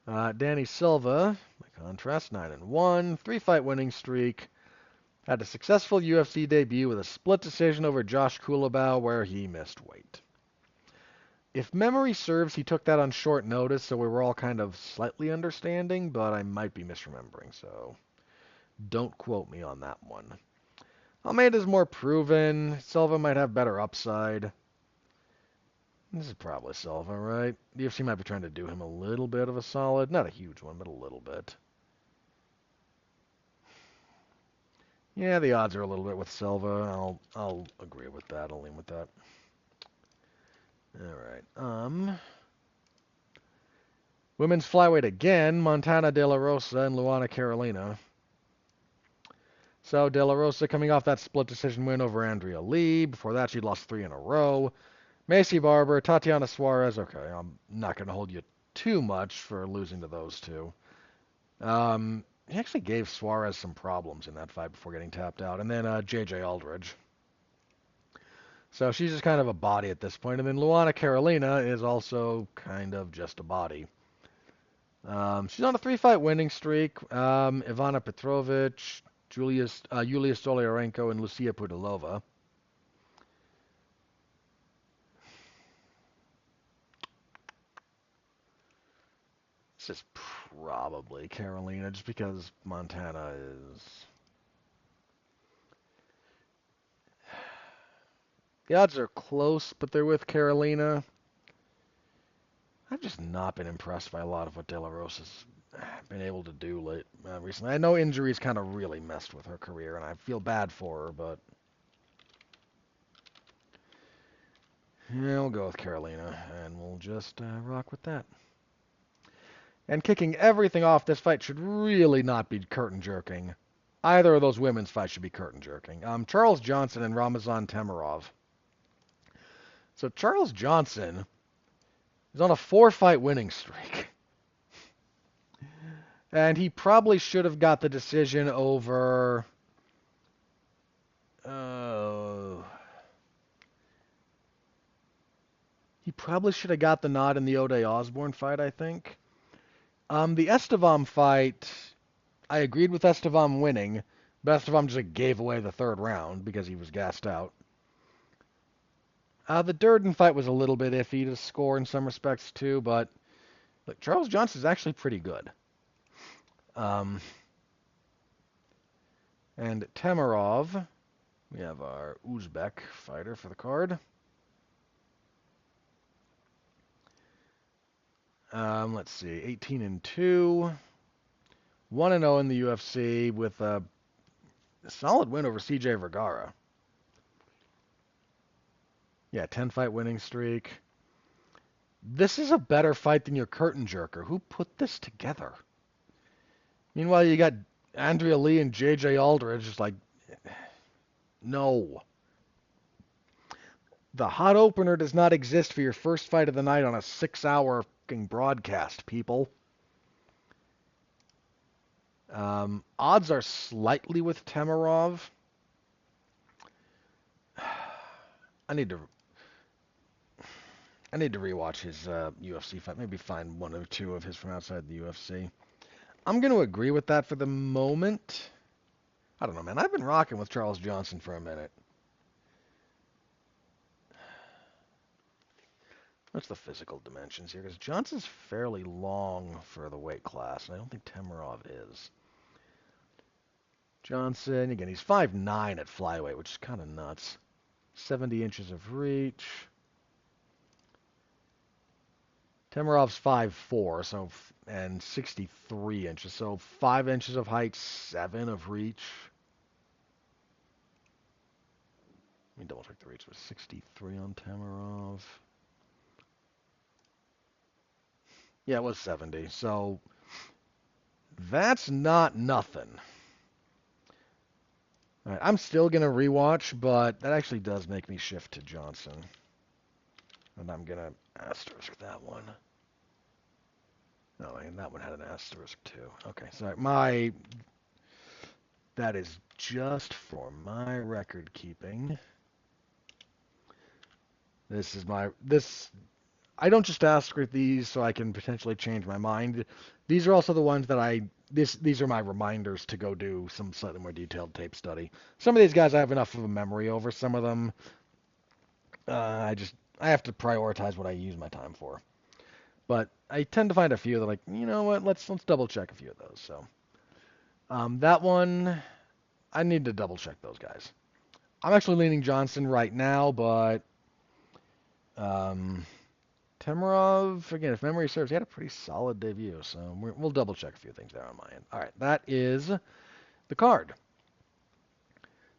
Danny Silva, by contrast, 9-1, 3-fight winning streak. Had a successful UFC debut with a split decision over Josh Kulabau where he missed weight. If memory serves, he took that on short notice, so we were all kind of slightly understanding, but I might be misremembering, so don't quote me on that one. Almeida's more proven. Silva might have better upside. This is probably Silva, right? The UFC might be trying to do him a little bit of a solid. Not a huge one, but a little bit. Yeah, the odds are a little bit with Silva. I'll agree with that. I'll lean with that. All right. Women's flyweight again. Montana De La Rosa and Luana Carolina. So De La Rosa coming off that split decision win over Andrea Lee. Before that, she lost 3 in a row. Macy Barber, Tatiana Suarez. Okay, I'm not going to hold you too much for losing to those two. He actually gave Suarez some problems in that fight before getting tapped out. And then J.J. Aldridge. So she's just kind of a body at this point. And then Luana Carolina is also kind of just a body. She's on a 3-fight winning streak. Ivana Petrovich, Yulia Stolyarenko, and Lucia Pudilova. This is probably Carolina, just because Montana is... The odds are close, but they're with Carolina. I've just not been impressed by a lot of what De La Rosa's been able to do recently. I know injuries kind of really messed with her career, and I feel bad for her, but... Yeah, we'll go with Carolina, and we'll just rock with that. And kicking everything off, this fight should really not be curtain jerking. Either of those women's fights should be curtain jerking. Charles Johnson and Ramazan Temirov. So Charles Johnson is on a 4-fight winning streak. And he probably should have got the decision over... he probably should have got the nod in the O'Day Osborne fight, I think. The Estevam fight, I agreed with Estevam winning, but Estevam just gave away the third round because he was gassed out. The Durden fight was a little bit iffy to score in some respects too, but look, Charles Johnson's actually pretty good. Um, and Temirov, we have our Uzbek fighter for the card. Let's see, 18-2, 1-0 in the UFC with a solid win over CJ Vergara. Yeah, 10-fight winning streak. This is a better fight than your curtain jerker. Who put this together? Meanwhile, you got Andrea Lee and JJ Aldridge just like, no. The hot opener does not exist for your first fight of the night on a 6-hour fucking broadcast, people. Odds are slightly with Temirov. I need to rewatch his UFC fight. Maybe find one or two of his from outside the UFC. I'm going to agree with that for the moment. I don't know, man. I've been rocking with Charles Johnson for a minute. What's the physical dimensions here? Because Johnson's fairly long for the weight class, and I don't think Temirov is. Johnson, again, he's 5'9" at flyweight, which is kind of nuts. 70 inches of reach. Temirov's 5'4", and 63 inches, so 5 inches of height, 7 of reach. Let me double check the reach. It was 63 on Temirov. Yeah, it was 70. So that's not nothing. All right, I'm still going to rewatch, but that actually does make me shift to Johnson. And I'm going to asterisk that one. No, and that one had an asterisk too. Okay, sorry. That is just for my record keeping. I don't just asterisk these so I can potentially change my mind. These are also the ones that these are my reminders to go do some slightly more detailed tape study. Some of these guys I have enough of a memory over. Some of them, I have to prioritize what I use my time for. But I tend to find a few that like, you know what, let's double check a few of those. So that one, I need to double check those guys. I'm actually leaning Johnson right now, but Temirov, again, if memory serves, he had a pretty solid debut, so we'll double check a few things there on my end. All right, that is the card.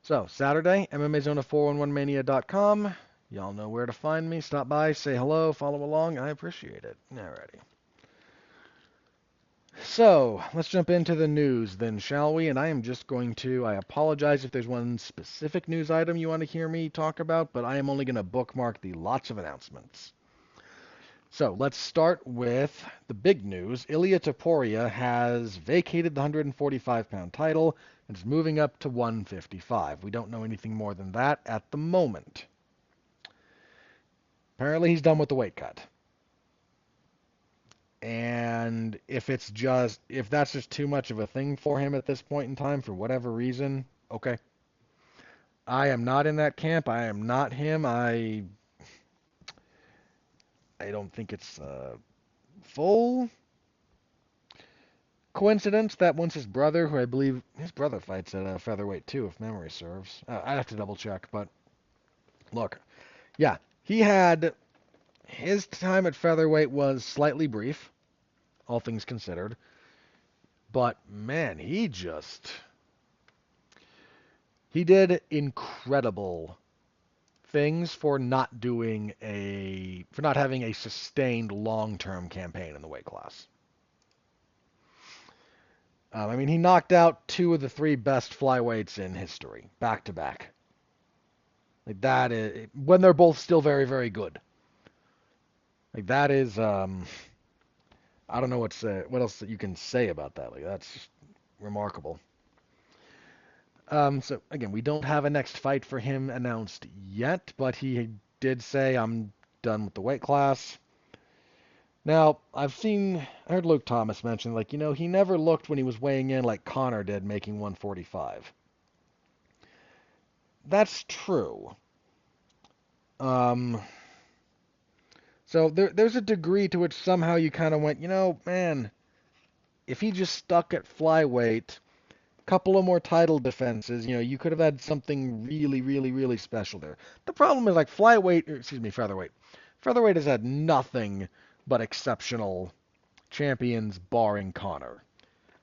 So, Saturday, MMAZone411mania.com. Y'all know where to find me. Stop by, say hello, follow along. I appreciate it. Alrighty. So, let's jump into the news then, shall we? And I apologize if there's one specific news item you want to hear me talk about, but I am only going to bookmark the lots of announcements. So let's start with the big news. Ilia Topuria has vacated the 145-pound title and is moving up to 155. We don't know anything more than that at the moment. Apparently he's done with the weight cut. And if that's just too much of a thing for him at this point in time for whatever reason, okay. I am not in that camp. I am not him. I don't think it's full coincidence that once his brother, who I believe his brother fights at featherweight too, if memory serves. I'd have to double check, but look, yeah, his time at featherweight was slightly brief, all things considered, but man, he did incredible things for not having a sustained long-term campaign in the weight class. He knocked out 2 of the 3 best flyweights in history, back to back. Like that is when they're both still very, very good. Like that is, I don't know what else that you can say about that. Like that's just remarkable. So again, we don't have a next fight for him announced yet, but he did say, I'm done with the weight class. Now, I heard Luke Thomas mention, like, he never looked when he was weighing in like Connor did, making 145. That's true. Um, so there's a degree to which somehow you kind of went, man, if he just stuck at flyweight, couple of more title defenses, you could have had something really, really, really special there. The problem is like featherweight. Featherweight has had nothing but exceptional champions barring Conor.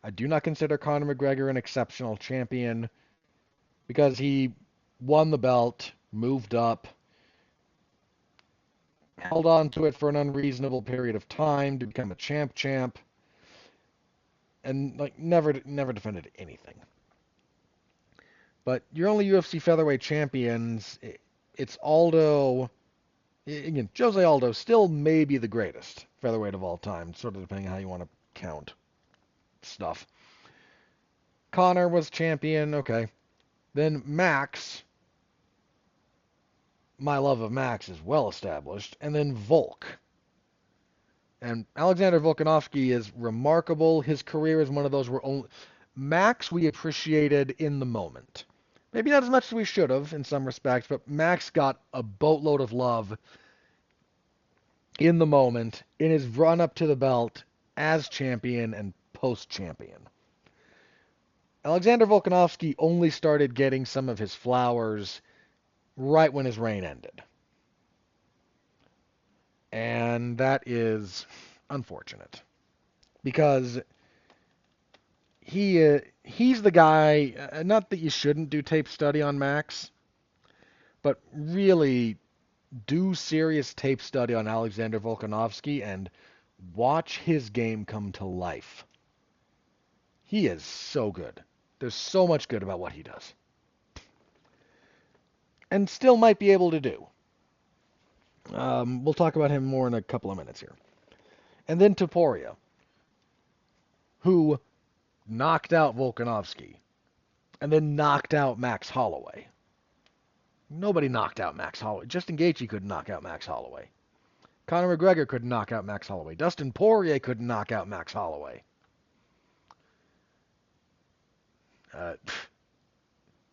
I do not consider Conor McGregor an exceptional champion because he won the belt, moved up, held on to it for an unreasonable period of time to become a champ, and like never defended anything. But your only UFC featherweight champions, it's Aldo. Again, Jose Aldo still may be the greatest featherweight of all time, sort of depending on how you want to count stuff. Conor was champion, okay. Then Max, my love of Max is well established, and then Volk. And Alexander Volkanovski is remarkable. His career is one of those where only Max we appreciated in the moment. Maybe not as much as we should have in some respects, but Max got a boatload of love in the moment in his run up to the belt as champion and post champion. Alexander Volkanovski only started getting some of his flowers right when his reign ended. And that is unfortunate because he's the guy, not that you shouldn't do tape study on Max, but really do serious tape study on Alexander Volkanovski and watch his game come to life. He is so good. There's so much good about what he does. And still might be able to do. We'll talk about him more in a couple of minutes here. And then Topuria, who knocked out Volkanovski and then knocked out Max Holloway. Nobody knocked out Max Holloway. Justin Gaethje couldn't knock out Max Holloway. Conor McGregor couldn't knock out Max Holloway. Dustin Poirier couldn't knock out Max Holloway.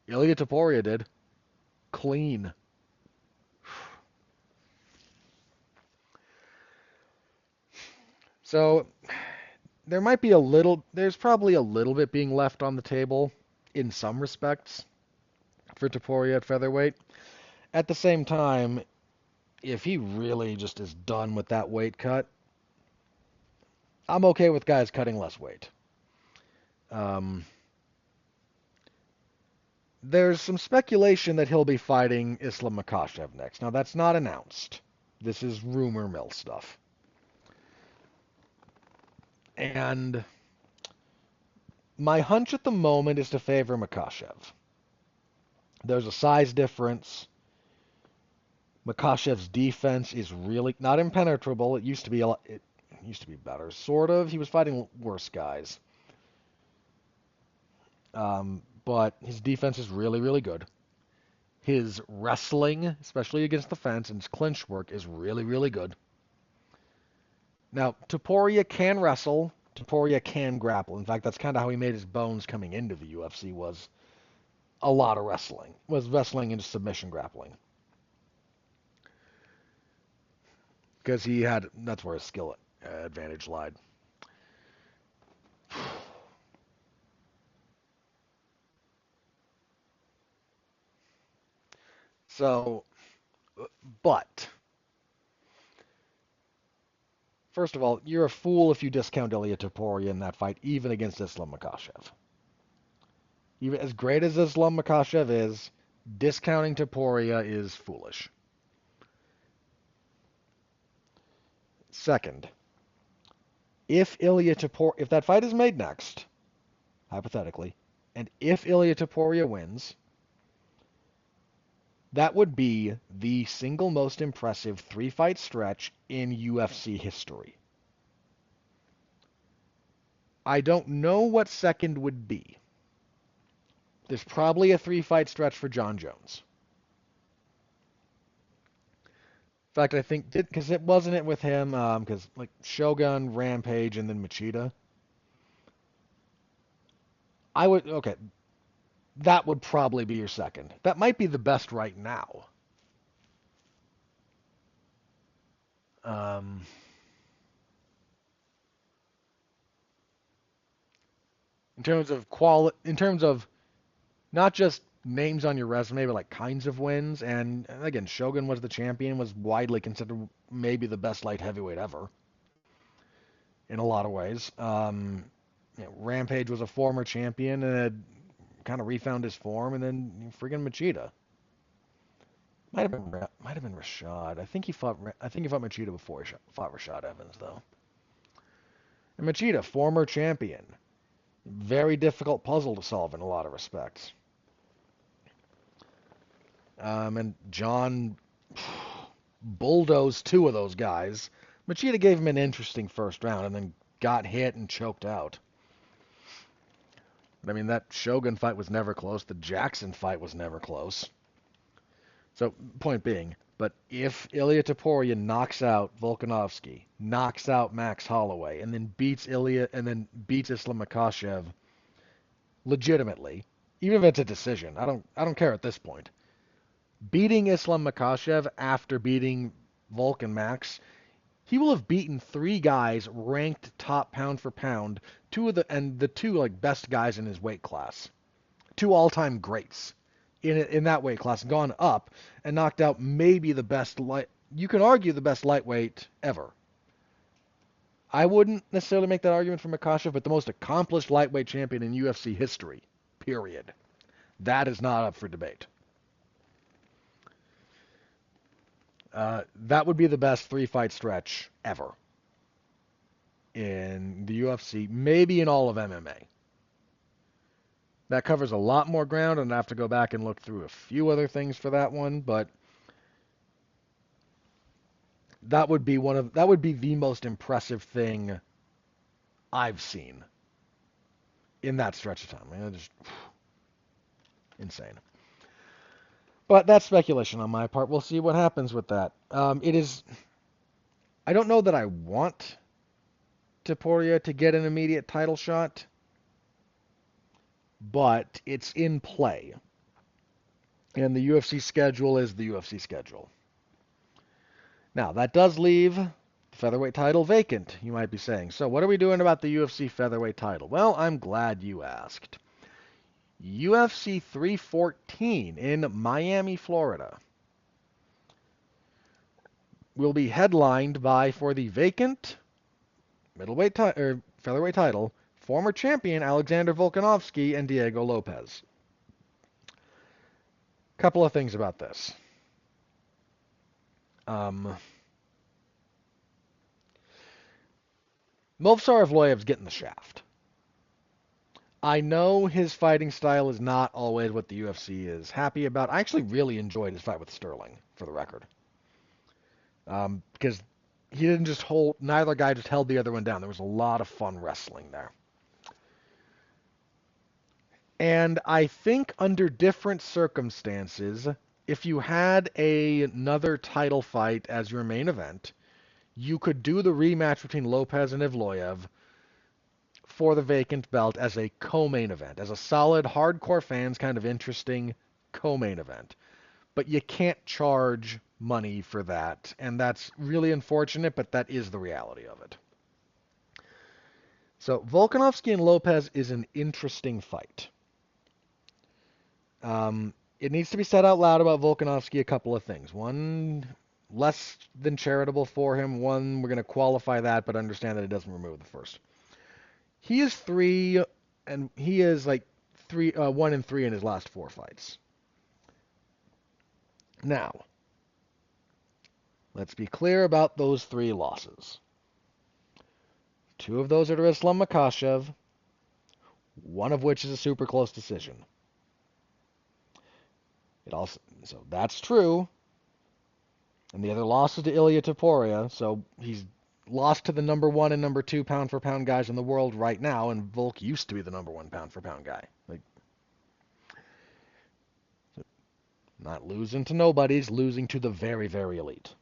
Ilia Topuria did. Clean. So there's probably a little bit being left on the table in some respects for Topuria at featherweight. At the same time, if he really just is done with that weight cut, I'm okay with guys cutting less weight. There's some speculation that he'll be fighting Islam Makhachev next. Now, that's not announced. This is rumor mill stuff. And my hunch at the moment is to favor Makhachev. There's a size difference. Makhachev's defense is really not impenetrable. It used to be better, sort of. He was fighting worse guys. But his defense is really, really good. His wrestling, especially against the fence, and his clinch work is really, really good. Now, Topuria can wrestle. Topuria can grapple. In fact, that's kind of how he made his bones coming into the UFC, was a lot of wrestling. Was wrestling into submission grappling. Because that's where his skill advantage lied. So, but, first of all, you're a fool if you discount Ilia Topuria in that fight, even against Islam Makhachev. Even as great as Islam Makhachev is, discounting Topuria is foolish. Second, if that fight is made next, hypothetically, and if Ilia Topuria wins, that would be the single most impressive 3-fight stretch in UFC history. I don't know what second would be. There's probably a 3-fight stretch for John Jones. In fact, I think because it wasn't it with him because like Shogun, Rampage, and then Machida. I would okay. That would probably be your second. That might be the best right now. Um, in terms of not just names on your resume, but like kinds of wins. And again, Shogun was the champion, was widely considered maybe the best light heavyweight ever in a lot of ways. Rampage was a former champion and had kind of refound his form, and then friggin' Machida. Might have been Rashad. I think he fought Machida before he fought Rashad Evans though. And Machida, former champion, very difficult puzzle to solve in a lot of respects. And John bulldozed two of those guys. Machida gave him an interesting first round and then got hit and choked out. I mean, that Shogun fight was never close. The Jackson fight was never close. So, point being, but if Ilia Topuria knocks out Volkanovski, knocks out Max Holloway, and then beats Islam Makhachev legitimately, even if it's a decision, I don't care at this point. Beating Islam Makhachev after beating Volk and Max, he will have beaten three guys ranked top pound for pound, the two like best guys in his weight class, two all-time greats in that weight class, gone up and knocked out maybe the best light. You can argue the best lightweight ever. I wouldn't necessarily make that argument for Makhachev, but the most accomplished lightweight champion in UFC history. Period. That is not up for debate. That would be the best three-fight stretch ever in the UFC, maybe in all of MMA. That covers a lot more ground, and I have to go back and look through a few other things for that one, but that would be the most impressive thing I've seen in that stretch of time. I mean, just insane. But that's speculation on my part. We'll see what happens with that. It is. I don't know that I want Topuria to get an immediate title shot, but it's in play. And the UFC schedule is the UFC schedule. Now, that does leave the featherweight title vacant, you might be saying. So what are we doing about the UFC featherweight title? Well, I'm glad you asked. UFC 314 in Miami, Florida will be headlined by, for the vacant featherweight title, former champion Alexander Volkanovski and Diego Lopez. Couple of things about this. Movsar Evloev's getting the shaft. I know his fighting style is not always what the UFC is happy about. I actually really enjoyed his fight with Sterling, for the record. Because he didn't just neither guy just held the other one down. There was a lot of fun wrestling there. And I think under different circumstances, if you had another title fight as your main event, you could do the rematch between Lopez and Evloev for the vacant belt as a co-main event, as a solid, hardcore fans kind of interesting co-main event. But you can't charge money for that, and that's really unfortunate, but that is the reality of it. So Volkanovski and Lopez is an interesting fight. It needs to be said out loud about Volkanovski a couple of things. One, less than charitable for him. One, we're going to qualify that, but understand that it doesn't remove the first. He is 3, and he is like 1-3 in his last 4 fights. Now, let's be clear about those 3 losses. 2 of those are to Islam Makhachev, one of which is a super close decision. So that's true. And the other loss is to Ilia Topuria, so he's lost to the number 1 and number 2 pound for pound guys in the world right now, and Volk used to be the number 1 pound for pound guy. Not losing to nobodies, losing to the very, very elite.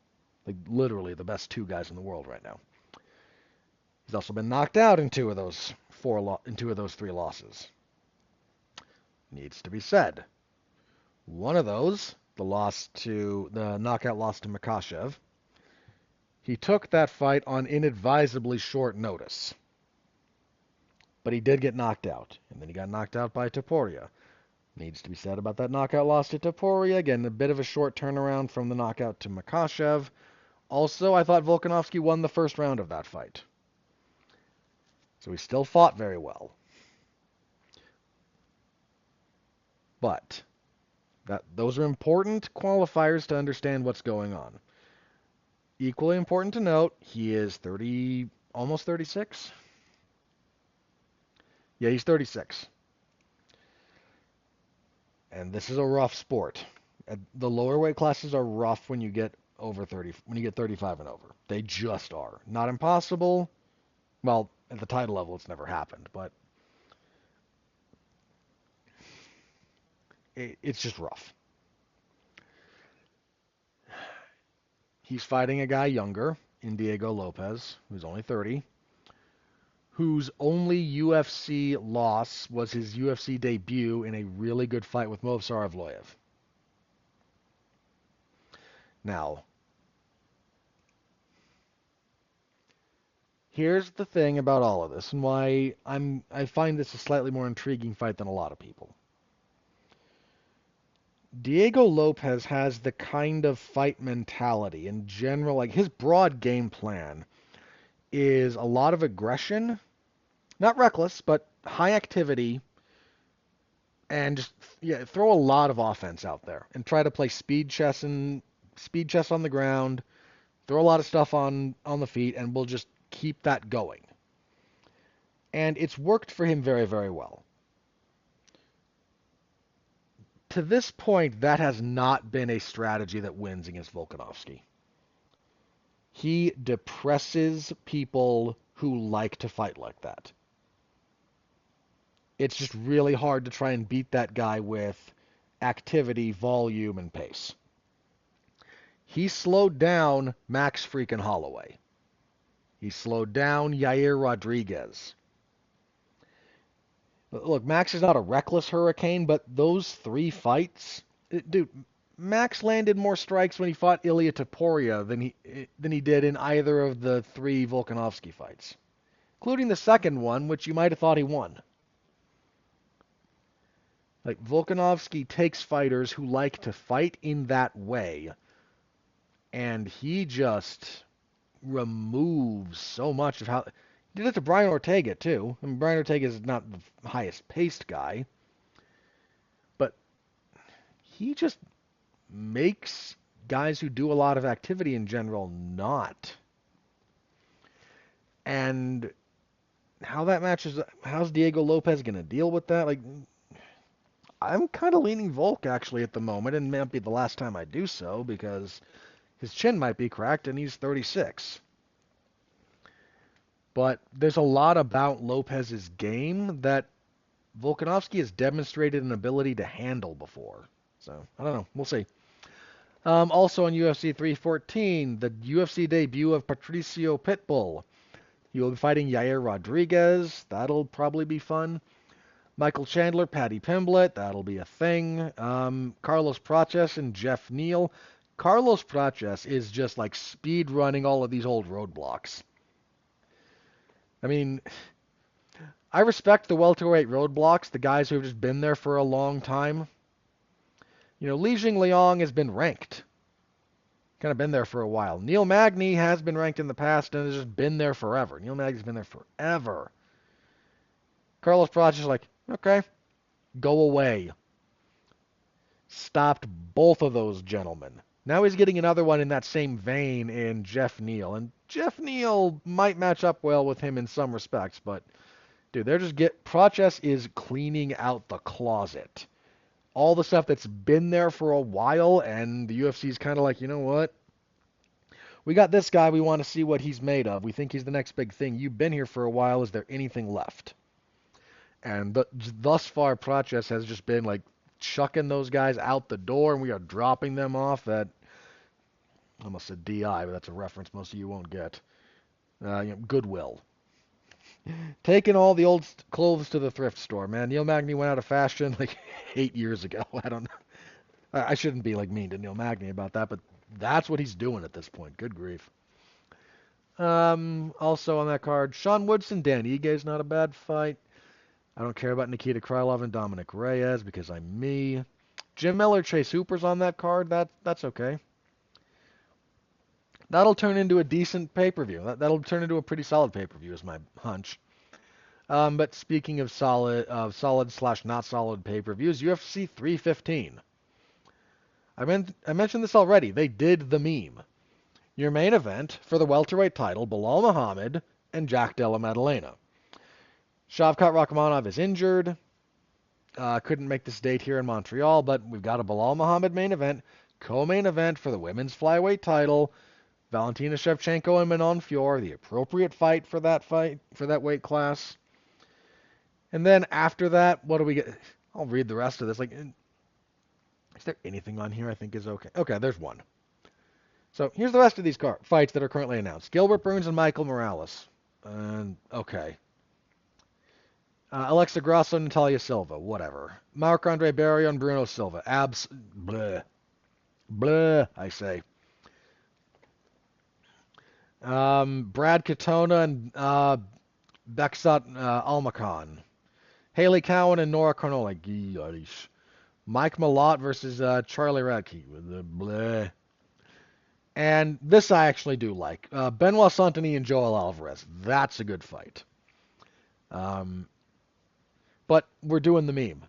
Like literally the best two guys in the world right now. He's also been knocked out in two of those three losses. Needs to be said. One of those, the knockout loss to Makhachev, he took that fight on inadvisably short notice. But he did get knocked out, and then he got knocked out by Topuria. Needs to be said about that knockout loss to Topuria. Again, a bit of a short turnaround from the knockout to Makhachev. Also, I thought Volkanovski won the first round of that fight. So he still fought very well. But those are important qualifiers to understand what's going on. Equally important to note, he is 30, almost 36. Yeah, he's 36. And this is a rough sport. The lower weight classes are rough when you get over 30, when you get 35 and over. They just are. Not impossible. Well, at the title level, it's never happened, but it's just rough. He's fighting a guy younger in Diego Lopez, who's only 30, whose only UFC loss was his UFC debut in a really good fight with Movsar Evloev. Now, here's the thing about all of this and why I find this a slightly more intriguing fight than a lot of people. Diego Lopez has the kind of fight mentality in general, like his broad game plan is a lot of aggression, not reckless, but high activity, and just throw a lot of offense out there and try to play speed chess on the ground, throw a lot of stuff on the feet, and we'll just keep that going. And it's worked for him very, very well. To this point, that has not been a strategy that wins against Volkanovski. He depresses people who like to fight like that. It's just really hard to try and beat that guy with activity, volume, and pace. He slowed down Max freaking Holloway. He slowed down Yair Rodriguez. Look, Max is not a reckless hurricane, but those three fights, dude, Max landed more strikes when he fought Ilia Topuria than he did in either of the three Volkanovski fights, including the second one, which you might have thought he won. Like, Volkanovski takes fighters who like to fight in that way, and he just removes so much of how... He did it to Brian Ortega, too. I mean, Brian Ortega is not the highest-paced guy, but he just makes guys who do a lot of activity in general not. And how that matches... How's Diego Lopez going to deal with that? Like, I'm kind of leaning Volk, actually, at the moment, and it might be the last time I do so, because his chin might be cracked, and he's 36. But there's a lot about Lopez's game that Volkanovski has demonstrated an ability to handle before. So, I don't know. We'll see. Also on UFC 314, the UFC debut of Patricio Pitbull. He will be fighting Yair Rodriguez. That'll probably be fun. Michael Chandler, Paddy Pimblett. That'll be a thing. Carlos Prates and Jeff Neal. Carlos Prates is just like speed running all of these old roadblocks. I mean, I respect the welterweight roadblocks, the guys who have just been there for a long time. You know, Li Jingliang has been ranked. Kind of been there for a while. Neil Magny has been ranked in the past and has just been there forever. Neil Magny's been there forever. Carlos Prates is like, okay, go away. Stopped both of those gentlemen. Now he's getting another one in that same vein in Jeff Neal. And Jeff Neal might match up well with him in some respects, but dude, Prates is cleaning out the closet. All the stuff that's been there for a while, and the UFC's kind of like, you know what? We got this guy, we want to see what he's made of. We think he's the next big thing. You've been here for a while, is there anything left? And thus far, Prates has just been like chucking those guys out the door, and we are dropping them off at almost said DI, but that's a reference most of you won't get. Goodwill. Taking all the old clothes to the thrift store, man. Neil Magny went out of fashion like 8 years ago. I don't know. I shouldn't be like mean to Neil Magny about that, but that's what he's doing at this point. Good grief. Also on that card, Sean Woodson, Dan Ige not a bad fight. I don't care about Nikita Krylov and Dominic Reyes because I'm me. Jim Miller, Chase Hooper's on that card. That's okay. That'll turn into a decent pay-per-view. That'll turn into a pretty solid pay-per-view, is my hunch. But speaking of solid slash not solid pay-per-views, UFC 315. I mentioned this already. They did the meme. Your main event for the welterweight title, Bilal Muhammad and Jack Della Maddalena. Shavkat Rakhmonov is injured. Couldn't make this date here in Montreal, but we've got a Bilal Muhammad main event, co-main event for the women's flyweight title. Valentina Shevchenko and Manon Fior, the appropriate fight for that weight class. And then after that, what do we get? I'll read the rest of this. Like, is there anything on here I think is okay? Okay, there's one. So here's the rest of these fights that are currently announced. Gilbert Burns and Michael Morales. Okay. Alexa Grasso, Natalia Silva, whatever. Marc-Andre Barrios and Bruno Silva. Bleh. Bleh, I say. Brad Katona and Beksat Almakhan. Haley Cowan and Nora Carnoli. Mike Malott versus Charlie Radke. Bleh. And this I actually do like. Benoit Saint-Denis and Joel Alvarez. That's a good fight. But we're doing the meme.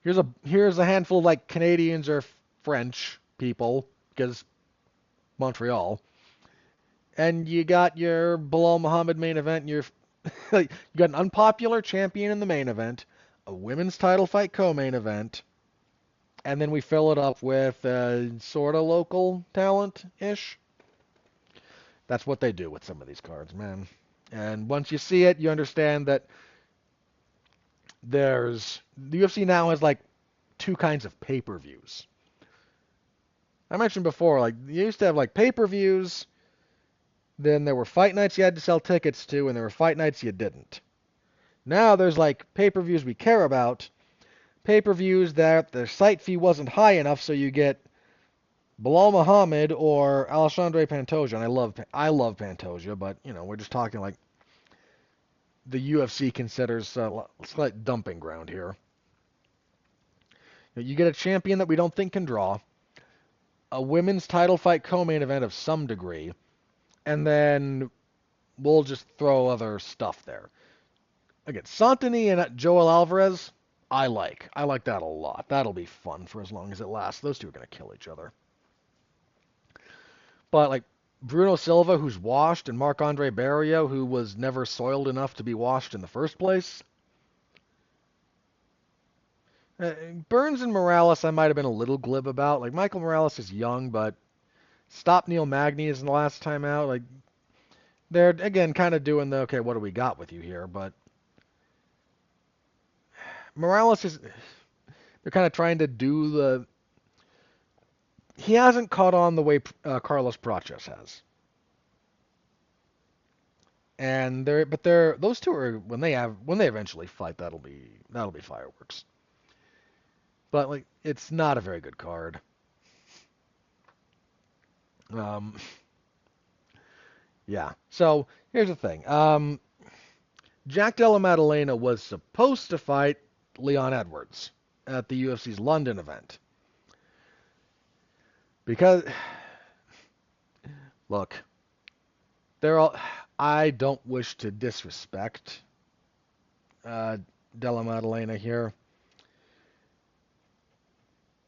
Here's a handful of like Canadians or French people, because Montreal. And you got your Bilal Muhammad main event, and you got an unpopular champion in the main event, a women's title fight co-main event, and then we fill it up with sort of local talent-ish. That's what they do with some of these cards, man. And once you see it, you understand that the UFC now has like two kinds of pay-per-views. I mentioned before, like you used to have like pay-per-views, then there were fight nights you had to sell tickets to, and there were fight nights you didn't. Now there's like pay-per-views we care about, pay-per-views that their site fee wasn't high enough, so you get Bilal Muhammad or Alexandre Pantoja, and I love Pantoja, but we're just talking like the UFC considers a slight dumping ground here. You get a champion that we don't think can draw, a women's title fight co-main event of some degree, and then we'll just throw other stuff there. Again, Saint-Denis and Joel Alvarez, I like. I like that a lot. That'll be fun for as long as it lasts. Those two are going to kill each other. But like Bruno Silva, who's washed, and Marc-Andre Barrios, who was never soiled enough to be washed in the first place. Burns and Morales, I might have been a little glib about. Like Michael Morales is young, but stop Neil Magny is the last time out. Like they're again kind of doing the okay, what do we got with you here? But Morales they're kind of trying to do the. He hasn't caught on the way Carlos Praches has. And those two are when they eventually fight, that'll be fireworks. But like it's not a very good card. Yeah. So here's the thing. Jack Della Maddalena was supposed to fight Leon Edwards at the UFC's London event. Because look, I don't wish to disrespect Della Maddalena here.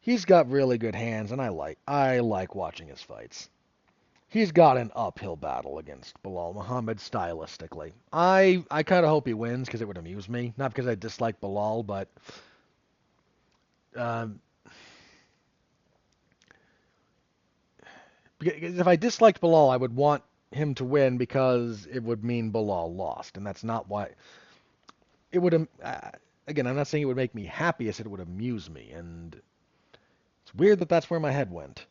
He's got really good hands, and I like watching his fights. He's got an uphill battle against Bilal Muhammad stylistically. I kind of hope he wins because it would amuse me. Not because I dislike Bilal, but if I disliked Bilal, I would want him to win because it would mean Bilal lost, and that's not why. It would again, I'm not saying it would make me happy. I said it would amuse me, and it's weird that that's where my head went.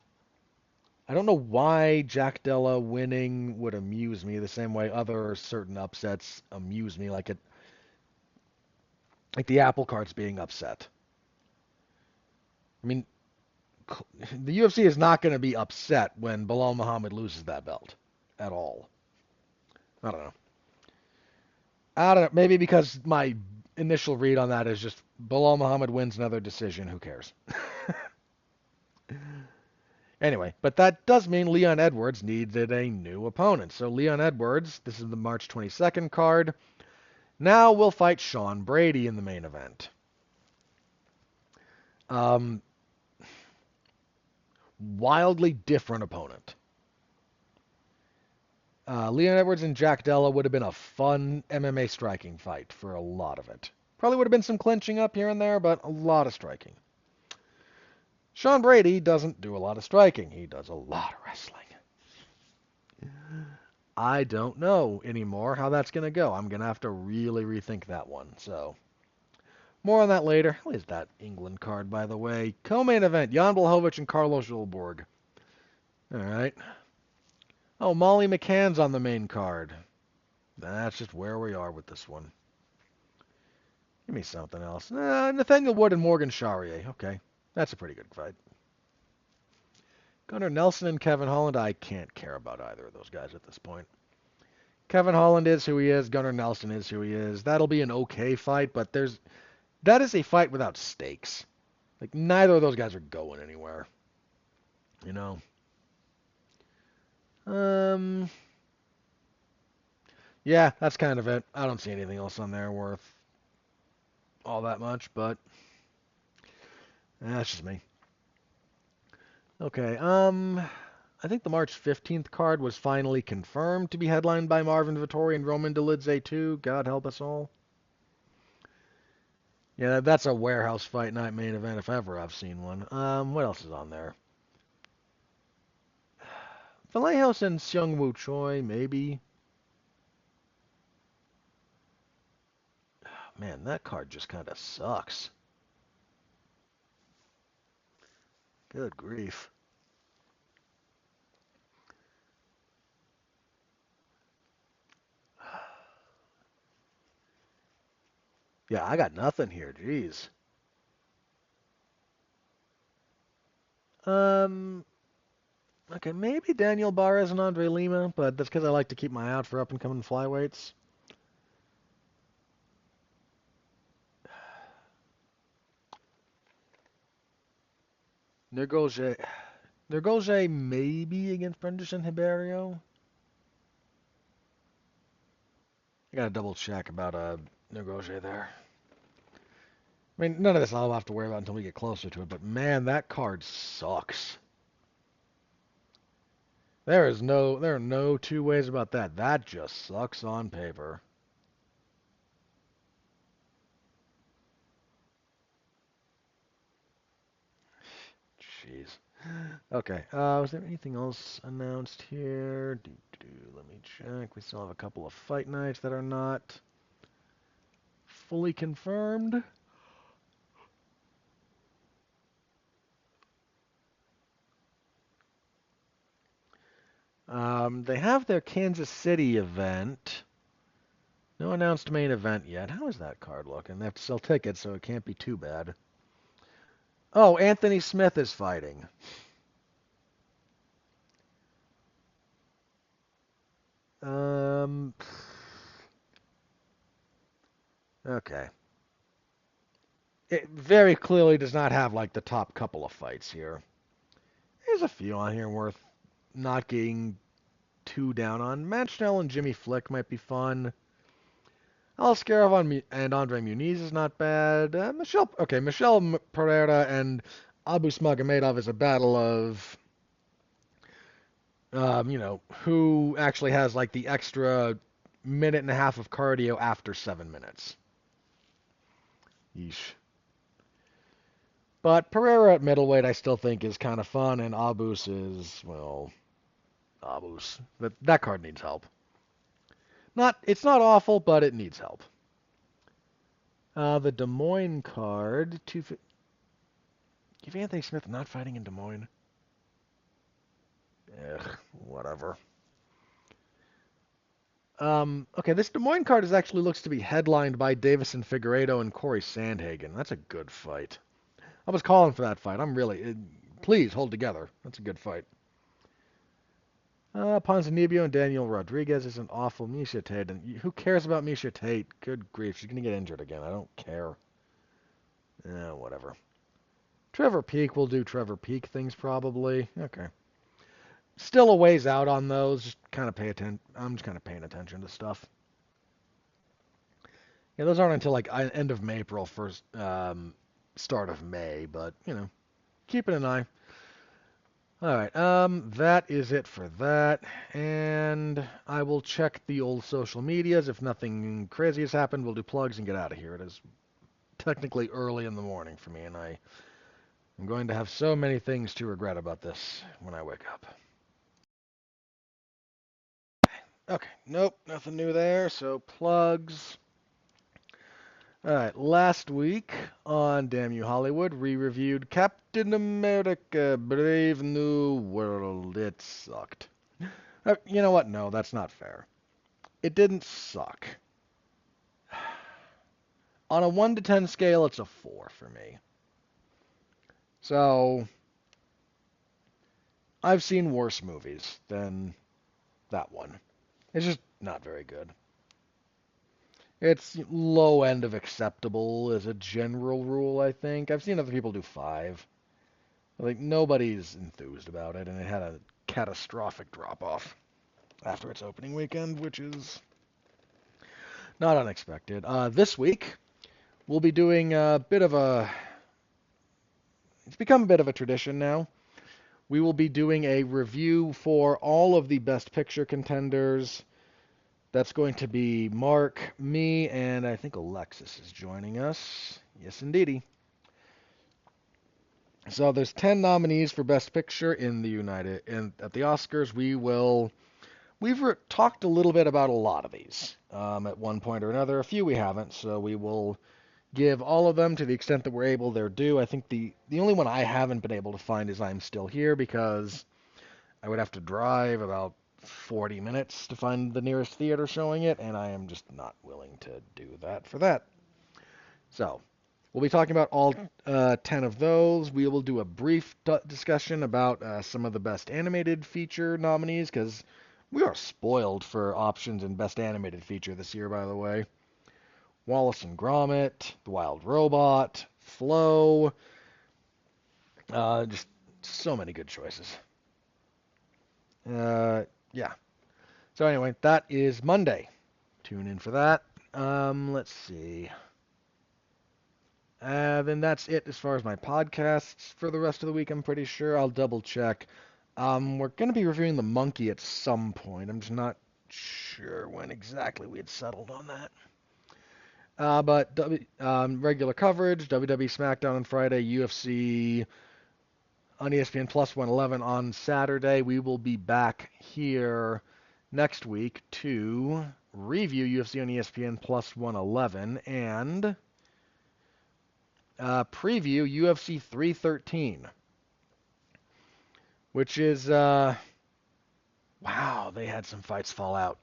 I don't know why Jack Della winning would amuse me the same way other certain upsets amuse me, like the apple carts being upset. I mean, the UFC is not going to be upset when Bilal Muhammad loses that belt at all. I don't know. I don't know. Maybe because my initial read on that is just Bilal Muhammad wins another decision. Who cares? Anyway, but that does mean Leon Edwards needed a new opponent. So Leon Edwards, this is the March 22nd card, now will fight Sean Brady in the main event. Um, Wildly different opponent. Leon Edwards and Jack Della would have been a fun MMA striking fight for a lot of it. Probably would have been some clinching up here and there, but a lot of striking. Sean Brady doesn't do a lot of striking. He does a lot of wrestling. I don't know anymore how that's going to go. I'm going to have to really rethink that one. So, more on that later. What is that England card, by the way? Co-main event, Jan Blachowicz and Carlos Julborg. All right. Oh, Molly McCann's on the main card. That's just where we are with this one. Give me something else. Nathaniel Wood and Morgan Charrier. Okay. That's a pretty good fight. Gunnar Nelson and Kevin Holland. I can't care about either of those guys at this point. Kevin Holland is who he is. Gunnar Nelson is who he is. That'll be an okay fight, but that is a fight without stakes. Like, neither of those guys are going anywhere. You know? Yeah, that's kind of it. I don't see anything else on there worth all that much, but that's just me. Okay, I think the March 15th card was finally confirmed to be headlined by Marvin Vettori and Roman Dolidze too. God help us all. Yeah, that's a warehouse fight night main event if ever I've seen one. What else is on there? Vallejos and Seung-Woo Choi, maybe. Man, that card just kind of sucks. Good grief. Yeah, I got nothing here. Jeez. Um, okay, maybe Daniel Barres and Andre Lima, but that's because I like to keep my eye out for up-and-coming flyweights. Nergoje maybe against Brenderson Hiberio. I gotta double check about Nergoje there. I mean, none of this I'll have to worry about until we get closer to it, but man, that card sucks. There are no two ways about that. That just sucks on paper. Jeez. Okay. Was there anything else announced here? Let me check. We still have a couple of fight nights that are not fully confirmed. They have their Kansas City event. No announced main event yet. How is that card looking? They have to sell tickets, so it can't be too bad. Oh, Anthony Smith is fighting. Um, okay. It very clearly does not have like the top couple of fights here. There's a few on here worth not getting too down on. Matt Schnell and Jimmy Flick might be fun. Alskarov and Andre Muniz is not bad. Michelle Pereira and Abu Smagomedov is a battle of, who actually has like the extra minute and a half of cardio after 7 minutes. Yeesh. But Pereira at middleweight I still think is kind of fun, and Abus is, well, Abus. That card needs help. It's not awful, but it needs help. The Des Moines card, give Anthony Smith not fighting in Des Moines. Whatever. Okay, this Des Moines card actually looks to be headlined by Davison Figueiredo and Corey Sandhagen. That's a good fight. I was calling for that fight. Please hold together. That's a good fight. Ponzinibbio and Daniel Rodriguez is an awful Misha Tate. And who cares about Misha Tate? Good grief, she's gonna get injured again. I don't care. Whatever. Trevor Peek will do Trevor Peek things probably. Okay. Still a ways out on those. Just kind of pay attention. I'm just kind of paying attention to stuff. Yeah, those aren't until like end of April, first start of May. But keeping an eye. All right. That is it for that, and I will check the old social medias. If nothing crazy has happened, we'll do plugs and get out of here. It is technically early in the morning for me, and I'm going to have so many things to regret about this when I wake up. Okay, nope, nothing new there. So plugs. All right, last week on Damn You Hollywood, we reviewed Captain America: Brave New World. It sucked. You know what? No, that's not fair. It didn't suck. On a 1 to 10 scale, it's a 4 for me. So, I've seen worse movies than that one. It's just not very good. It's low end of acceptable as a general rule, I think. I've seen other people do 5. Like, nobody's enthused about it, and it had a catastrophic drop-off after its opening weekend, which is not unexpected. This week, we'll be doing a bit of a... It's become a bit of a tradition now. We will be doing a review for all of the Best Picture contenders. That's going to be Mark, me, and I think Alexis is joining us. Yes, indeedy. So there's 10 nominees for Best Picture at the Oscars. We've talked a little bit about a lot of these at one point or another. A few we haven't, so we will give all of them to the extent that we're able their due. I think the only one I haven't been able to find is I'm Still Here, because I would have to drive about 40 minutes to find the nearest theater showing it, and I am just not willing to do that for that. So, we'll be talking about all 10 of those. We will do a brief discussion about some of the Best Animated Feature nominees, because we are spoiled for options in Best Animated Feature this year, by the way. Wallace and Gromit, The Wild Robot, Flow, just so many good choices. Yeah. So anyway, that is Monday. Tune in for that. Let's see. Then that's it as far as my podcasts for the rest of the week, I'm pretty sure. I'll double check. We're going to be reviewing The Monkey at some point. I'm just not sure when exactly we had settled on that. But regular coverage, WWE SmackDown on Friday, UFC on ESPN Plus 111 on Saturday. We will be back here next week to review UFC on ESPN Plus 111 and preview UFC 313, which is, wow, they had some fights fall out.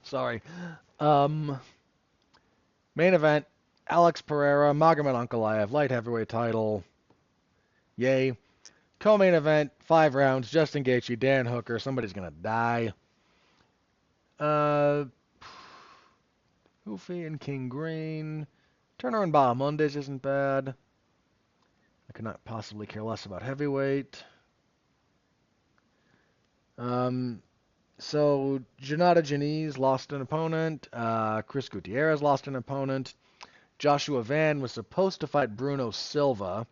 Sorry. Main event, Alex Pereira, Magomed Ankalaev, light heavyweight title. Yay. Co-main event, 5 rounds, Justin Gaethje, Dan Hooker. Somebody's going to die. Hoofy and King Green. Turner and Bahamondes isn't bad. I could not possibly care less about heavyweight. So Janata Janice lost an opponent. Chris Gutierrez lost an opponent. Joshua Van was supposed to fight Bruno Silva.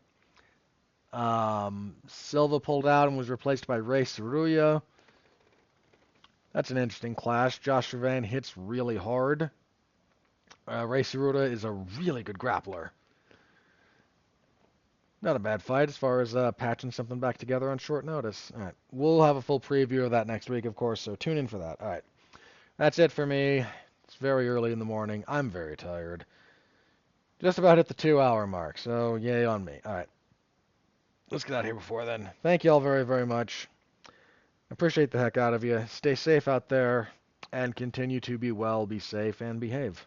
Silva pulled out and was replaced by Ray Saruya. That's an interesting clash. Joshua Van hits really hard. Ray Saruya is a really good grappler. Not a bad fight as far as patching something back together on short notice. All right. We'll have a full preview of that next week, of course, so tune in for that. All right. That's it for me. It's very early in the morning. I'm very tired. Just about hit the 2-hour mark, so yay on me. All right. Let's get out of here before then. Thank you all very, very much. Appreciate the heck out of you. Stay safe out there and continue to be well, be safe, and behave.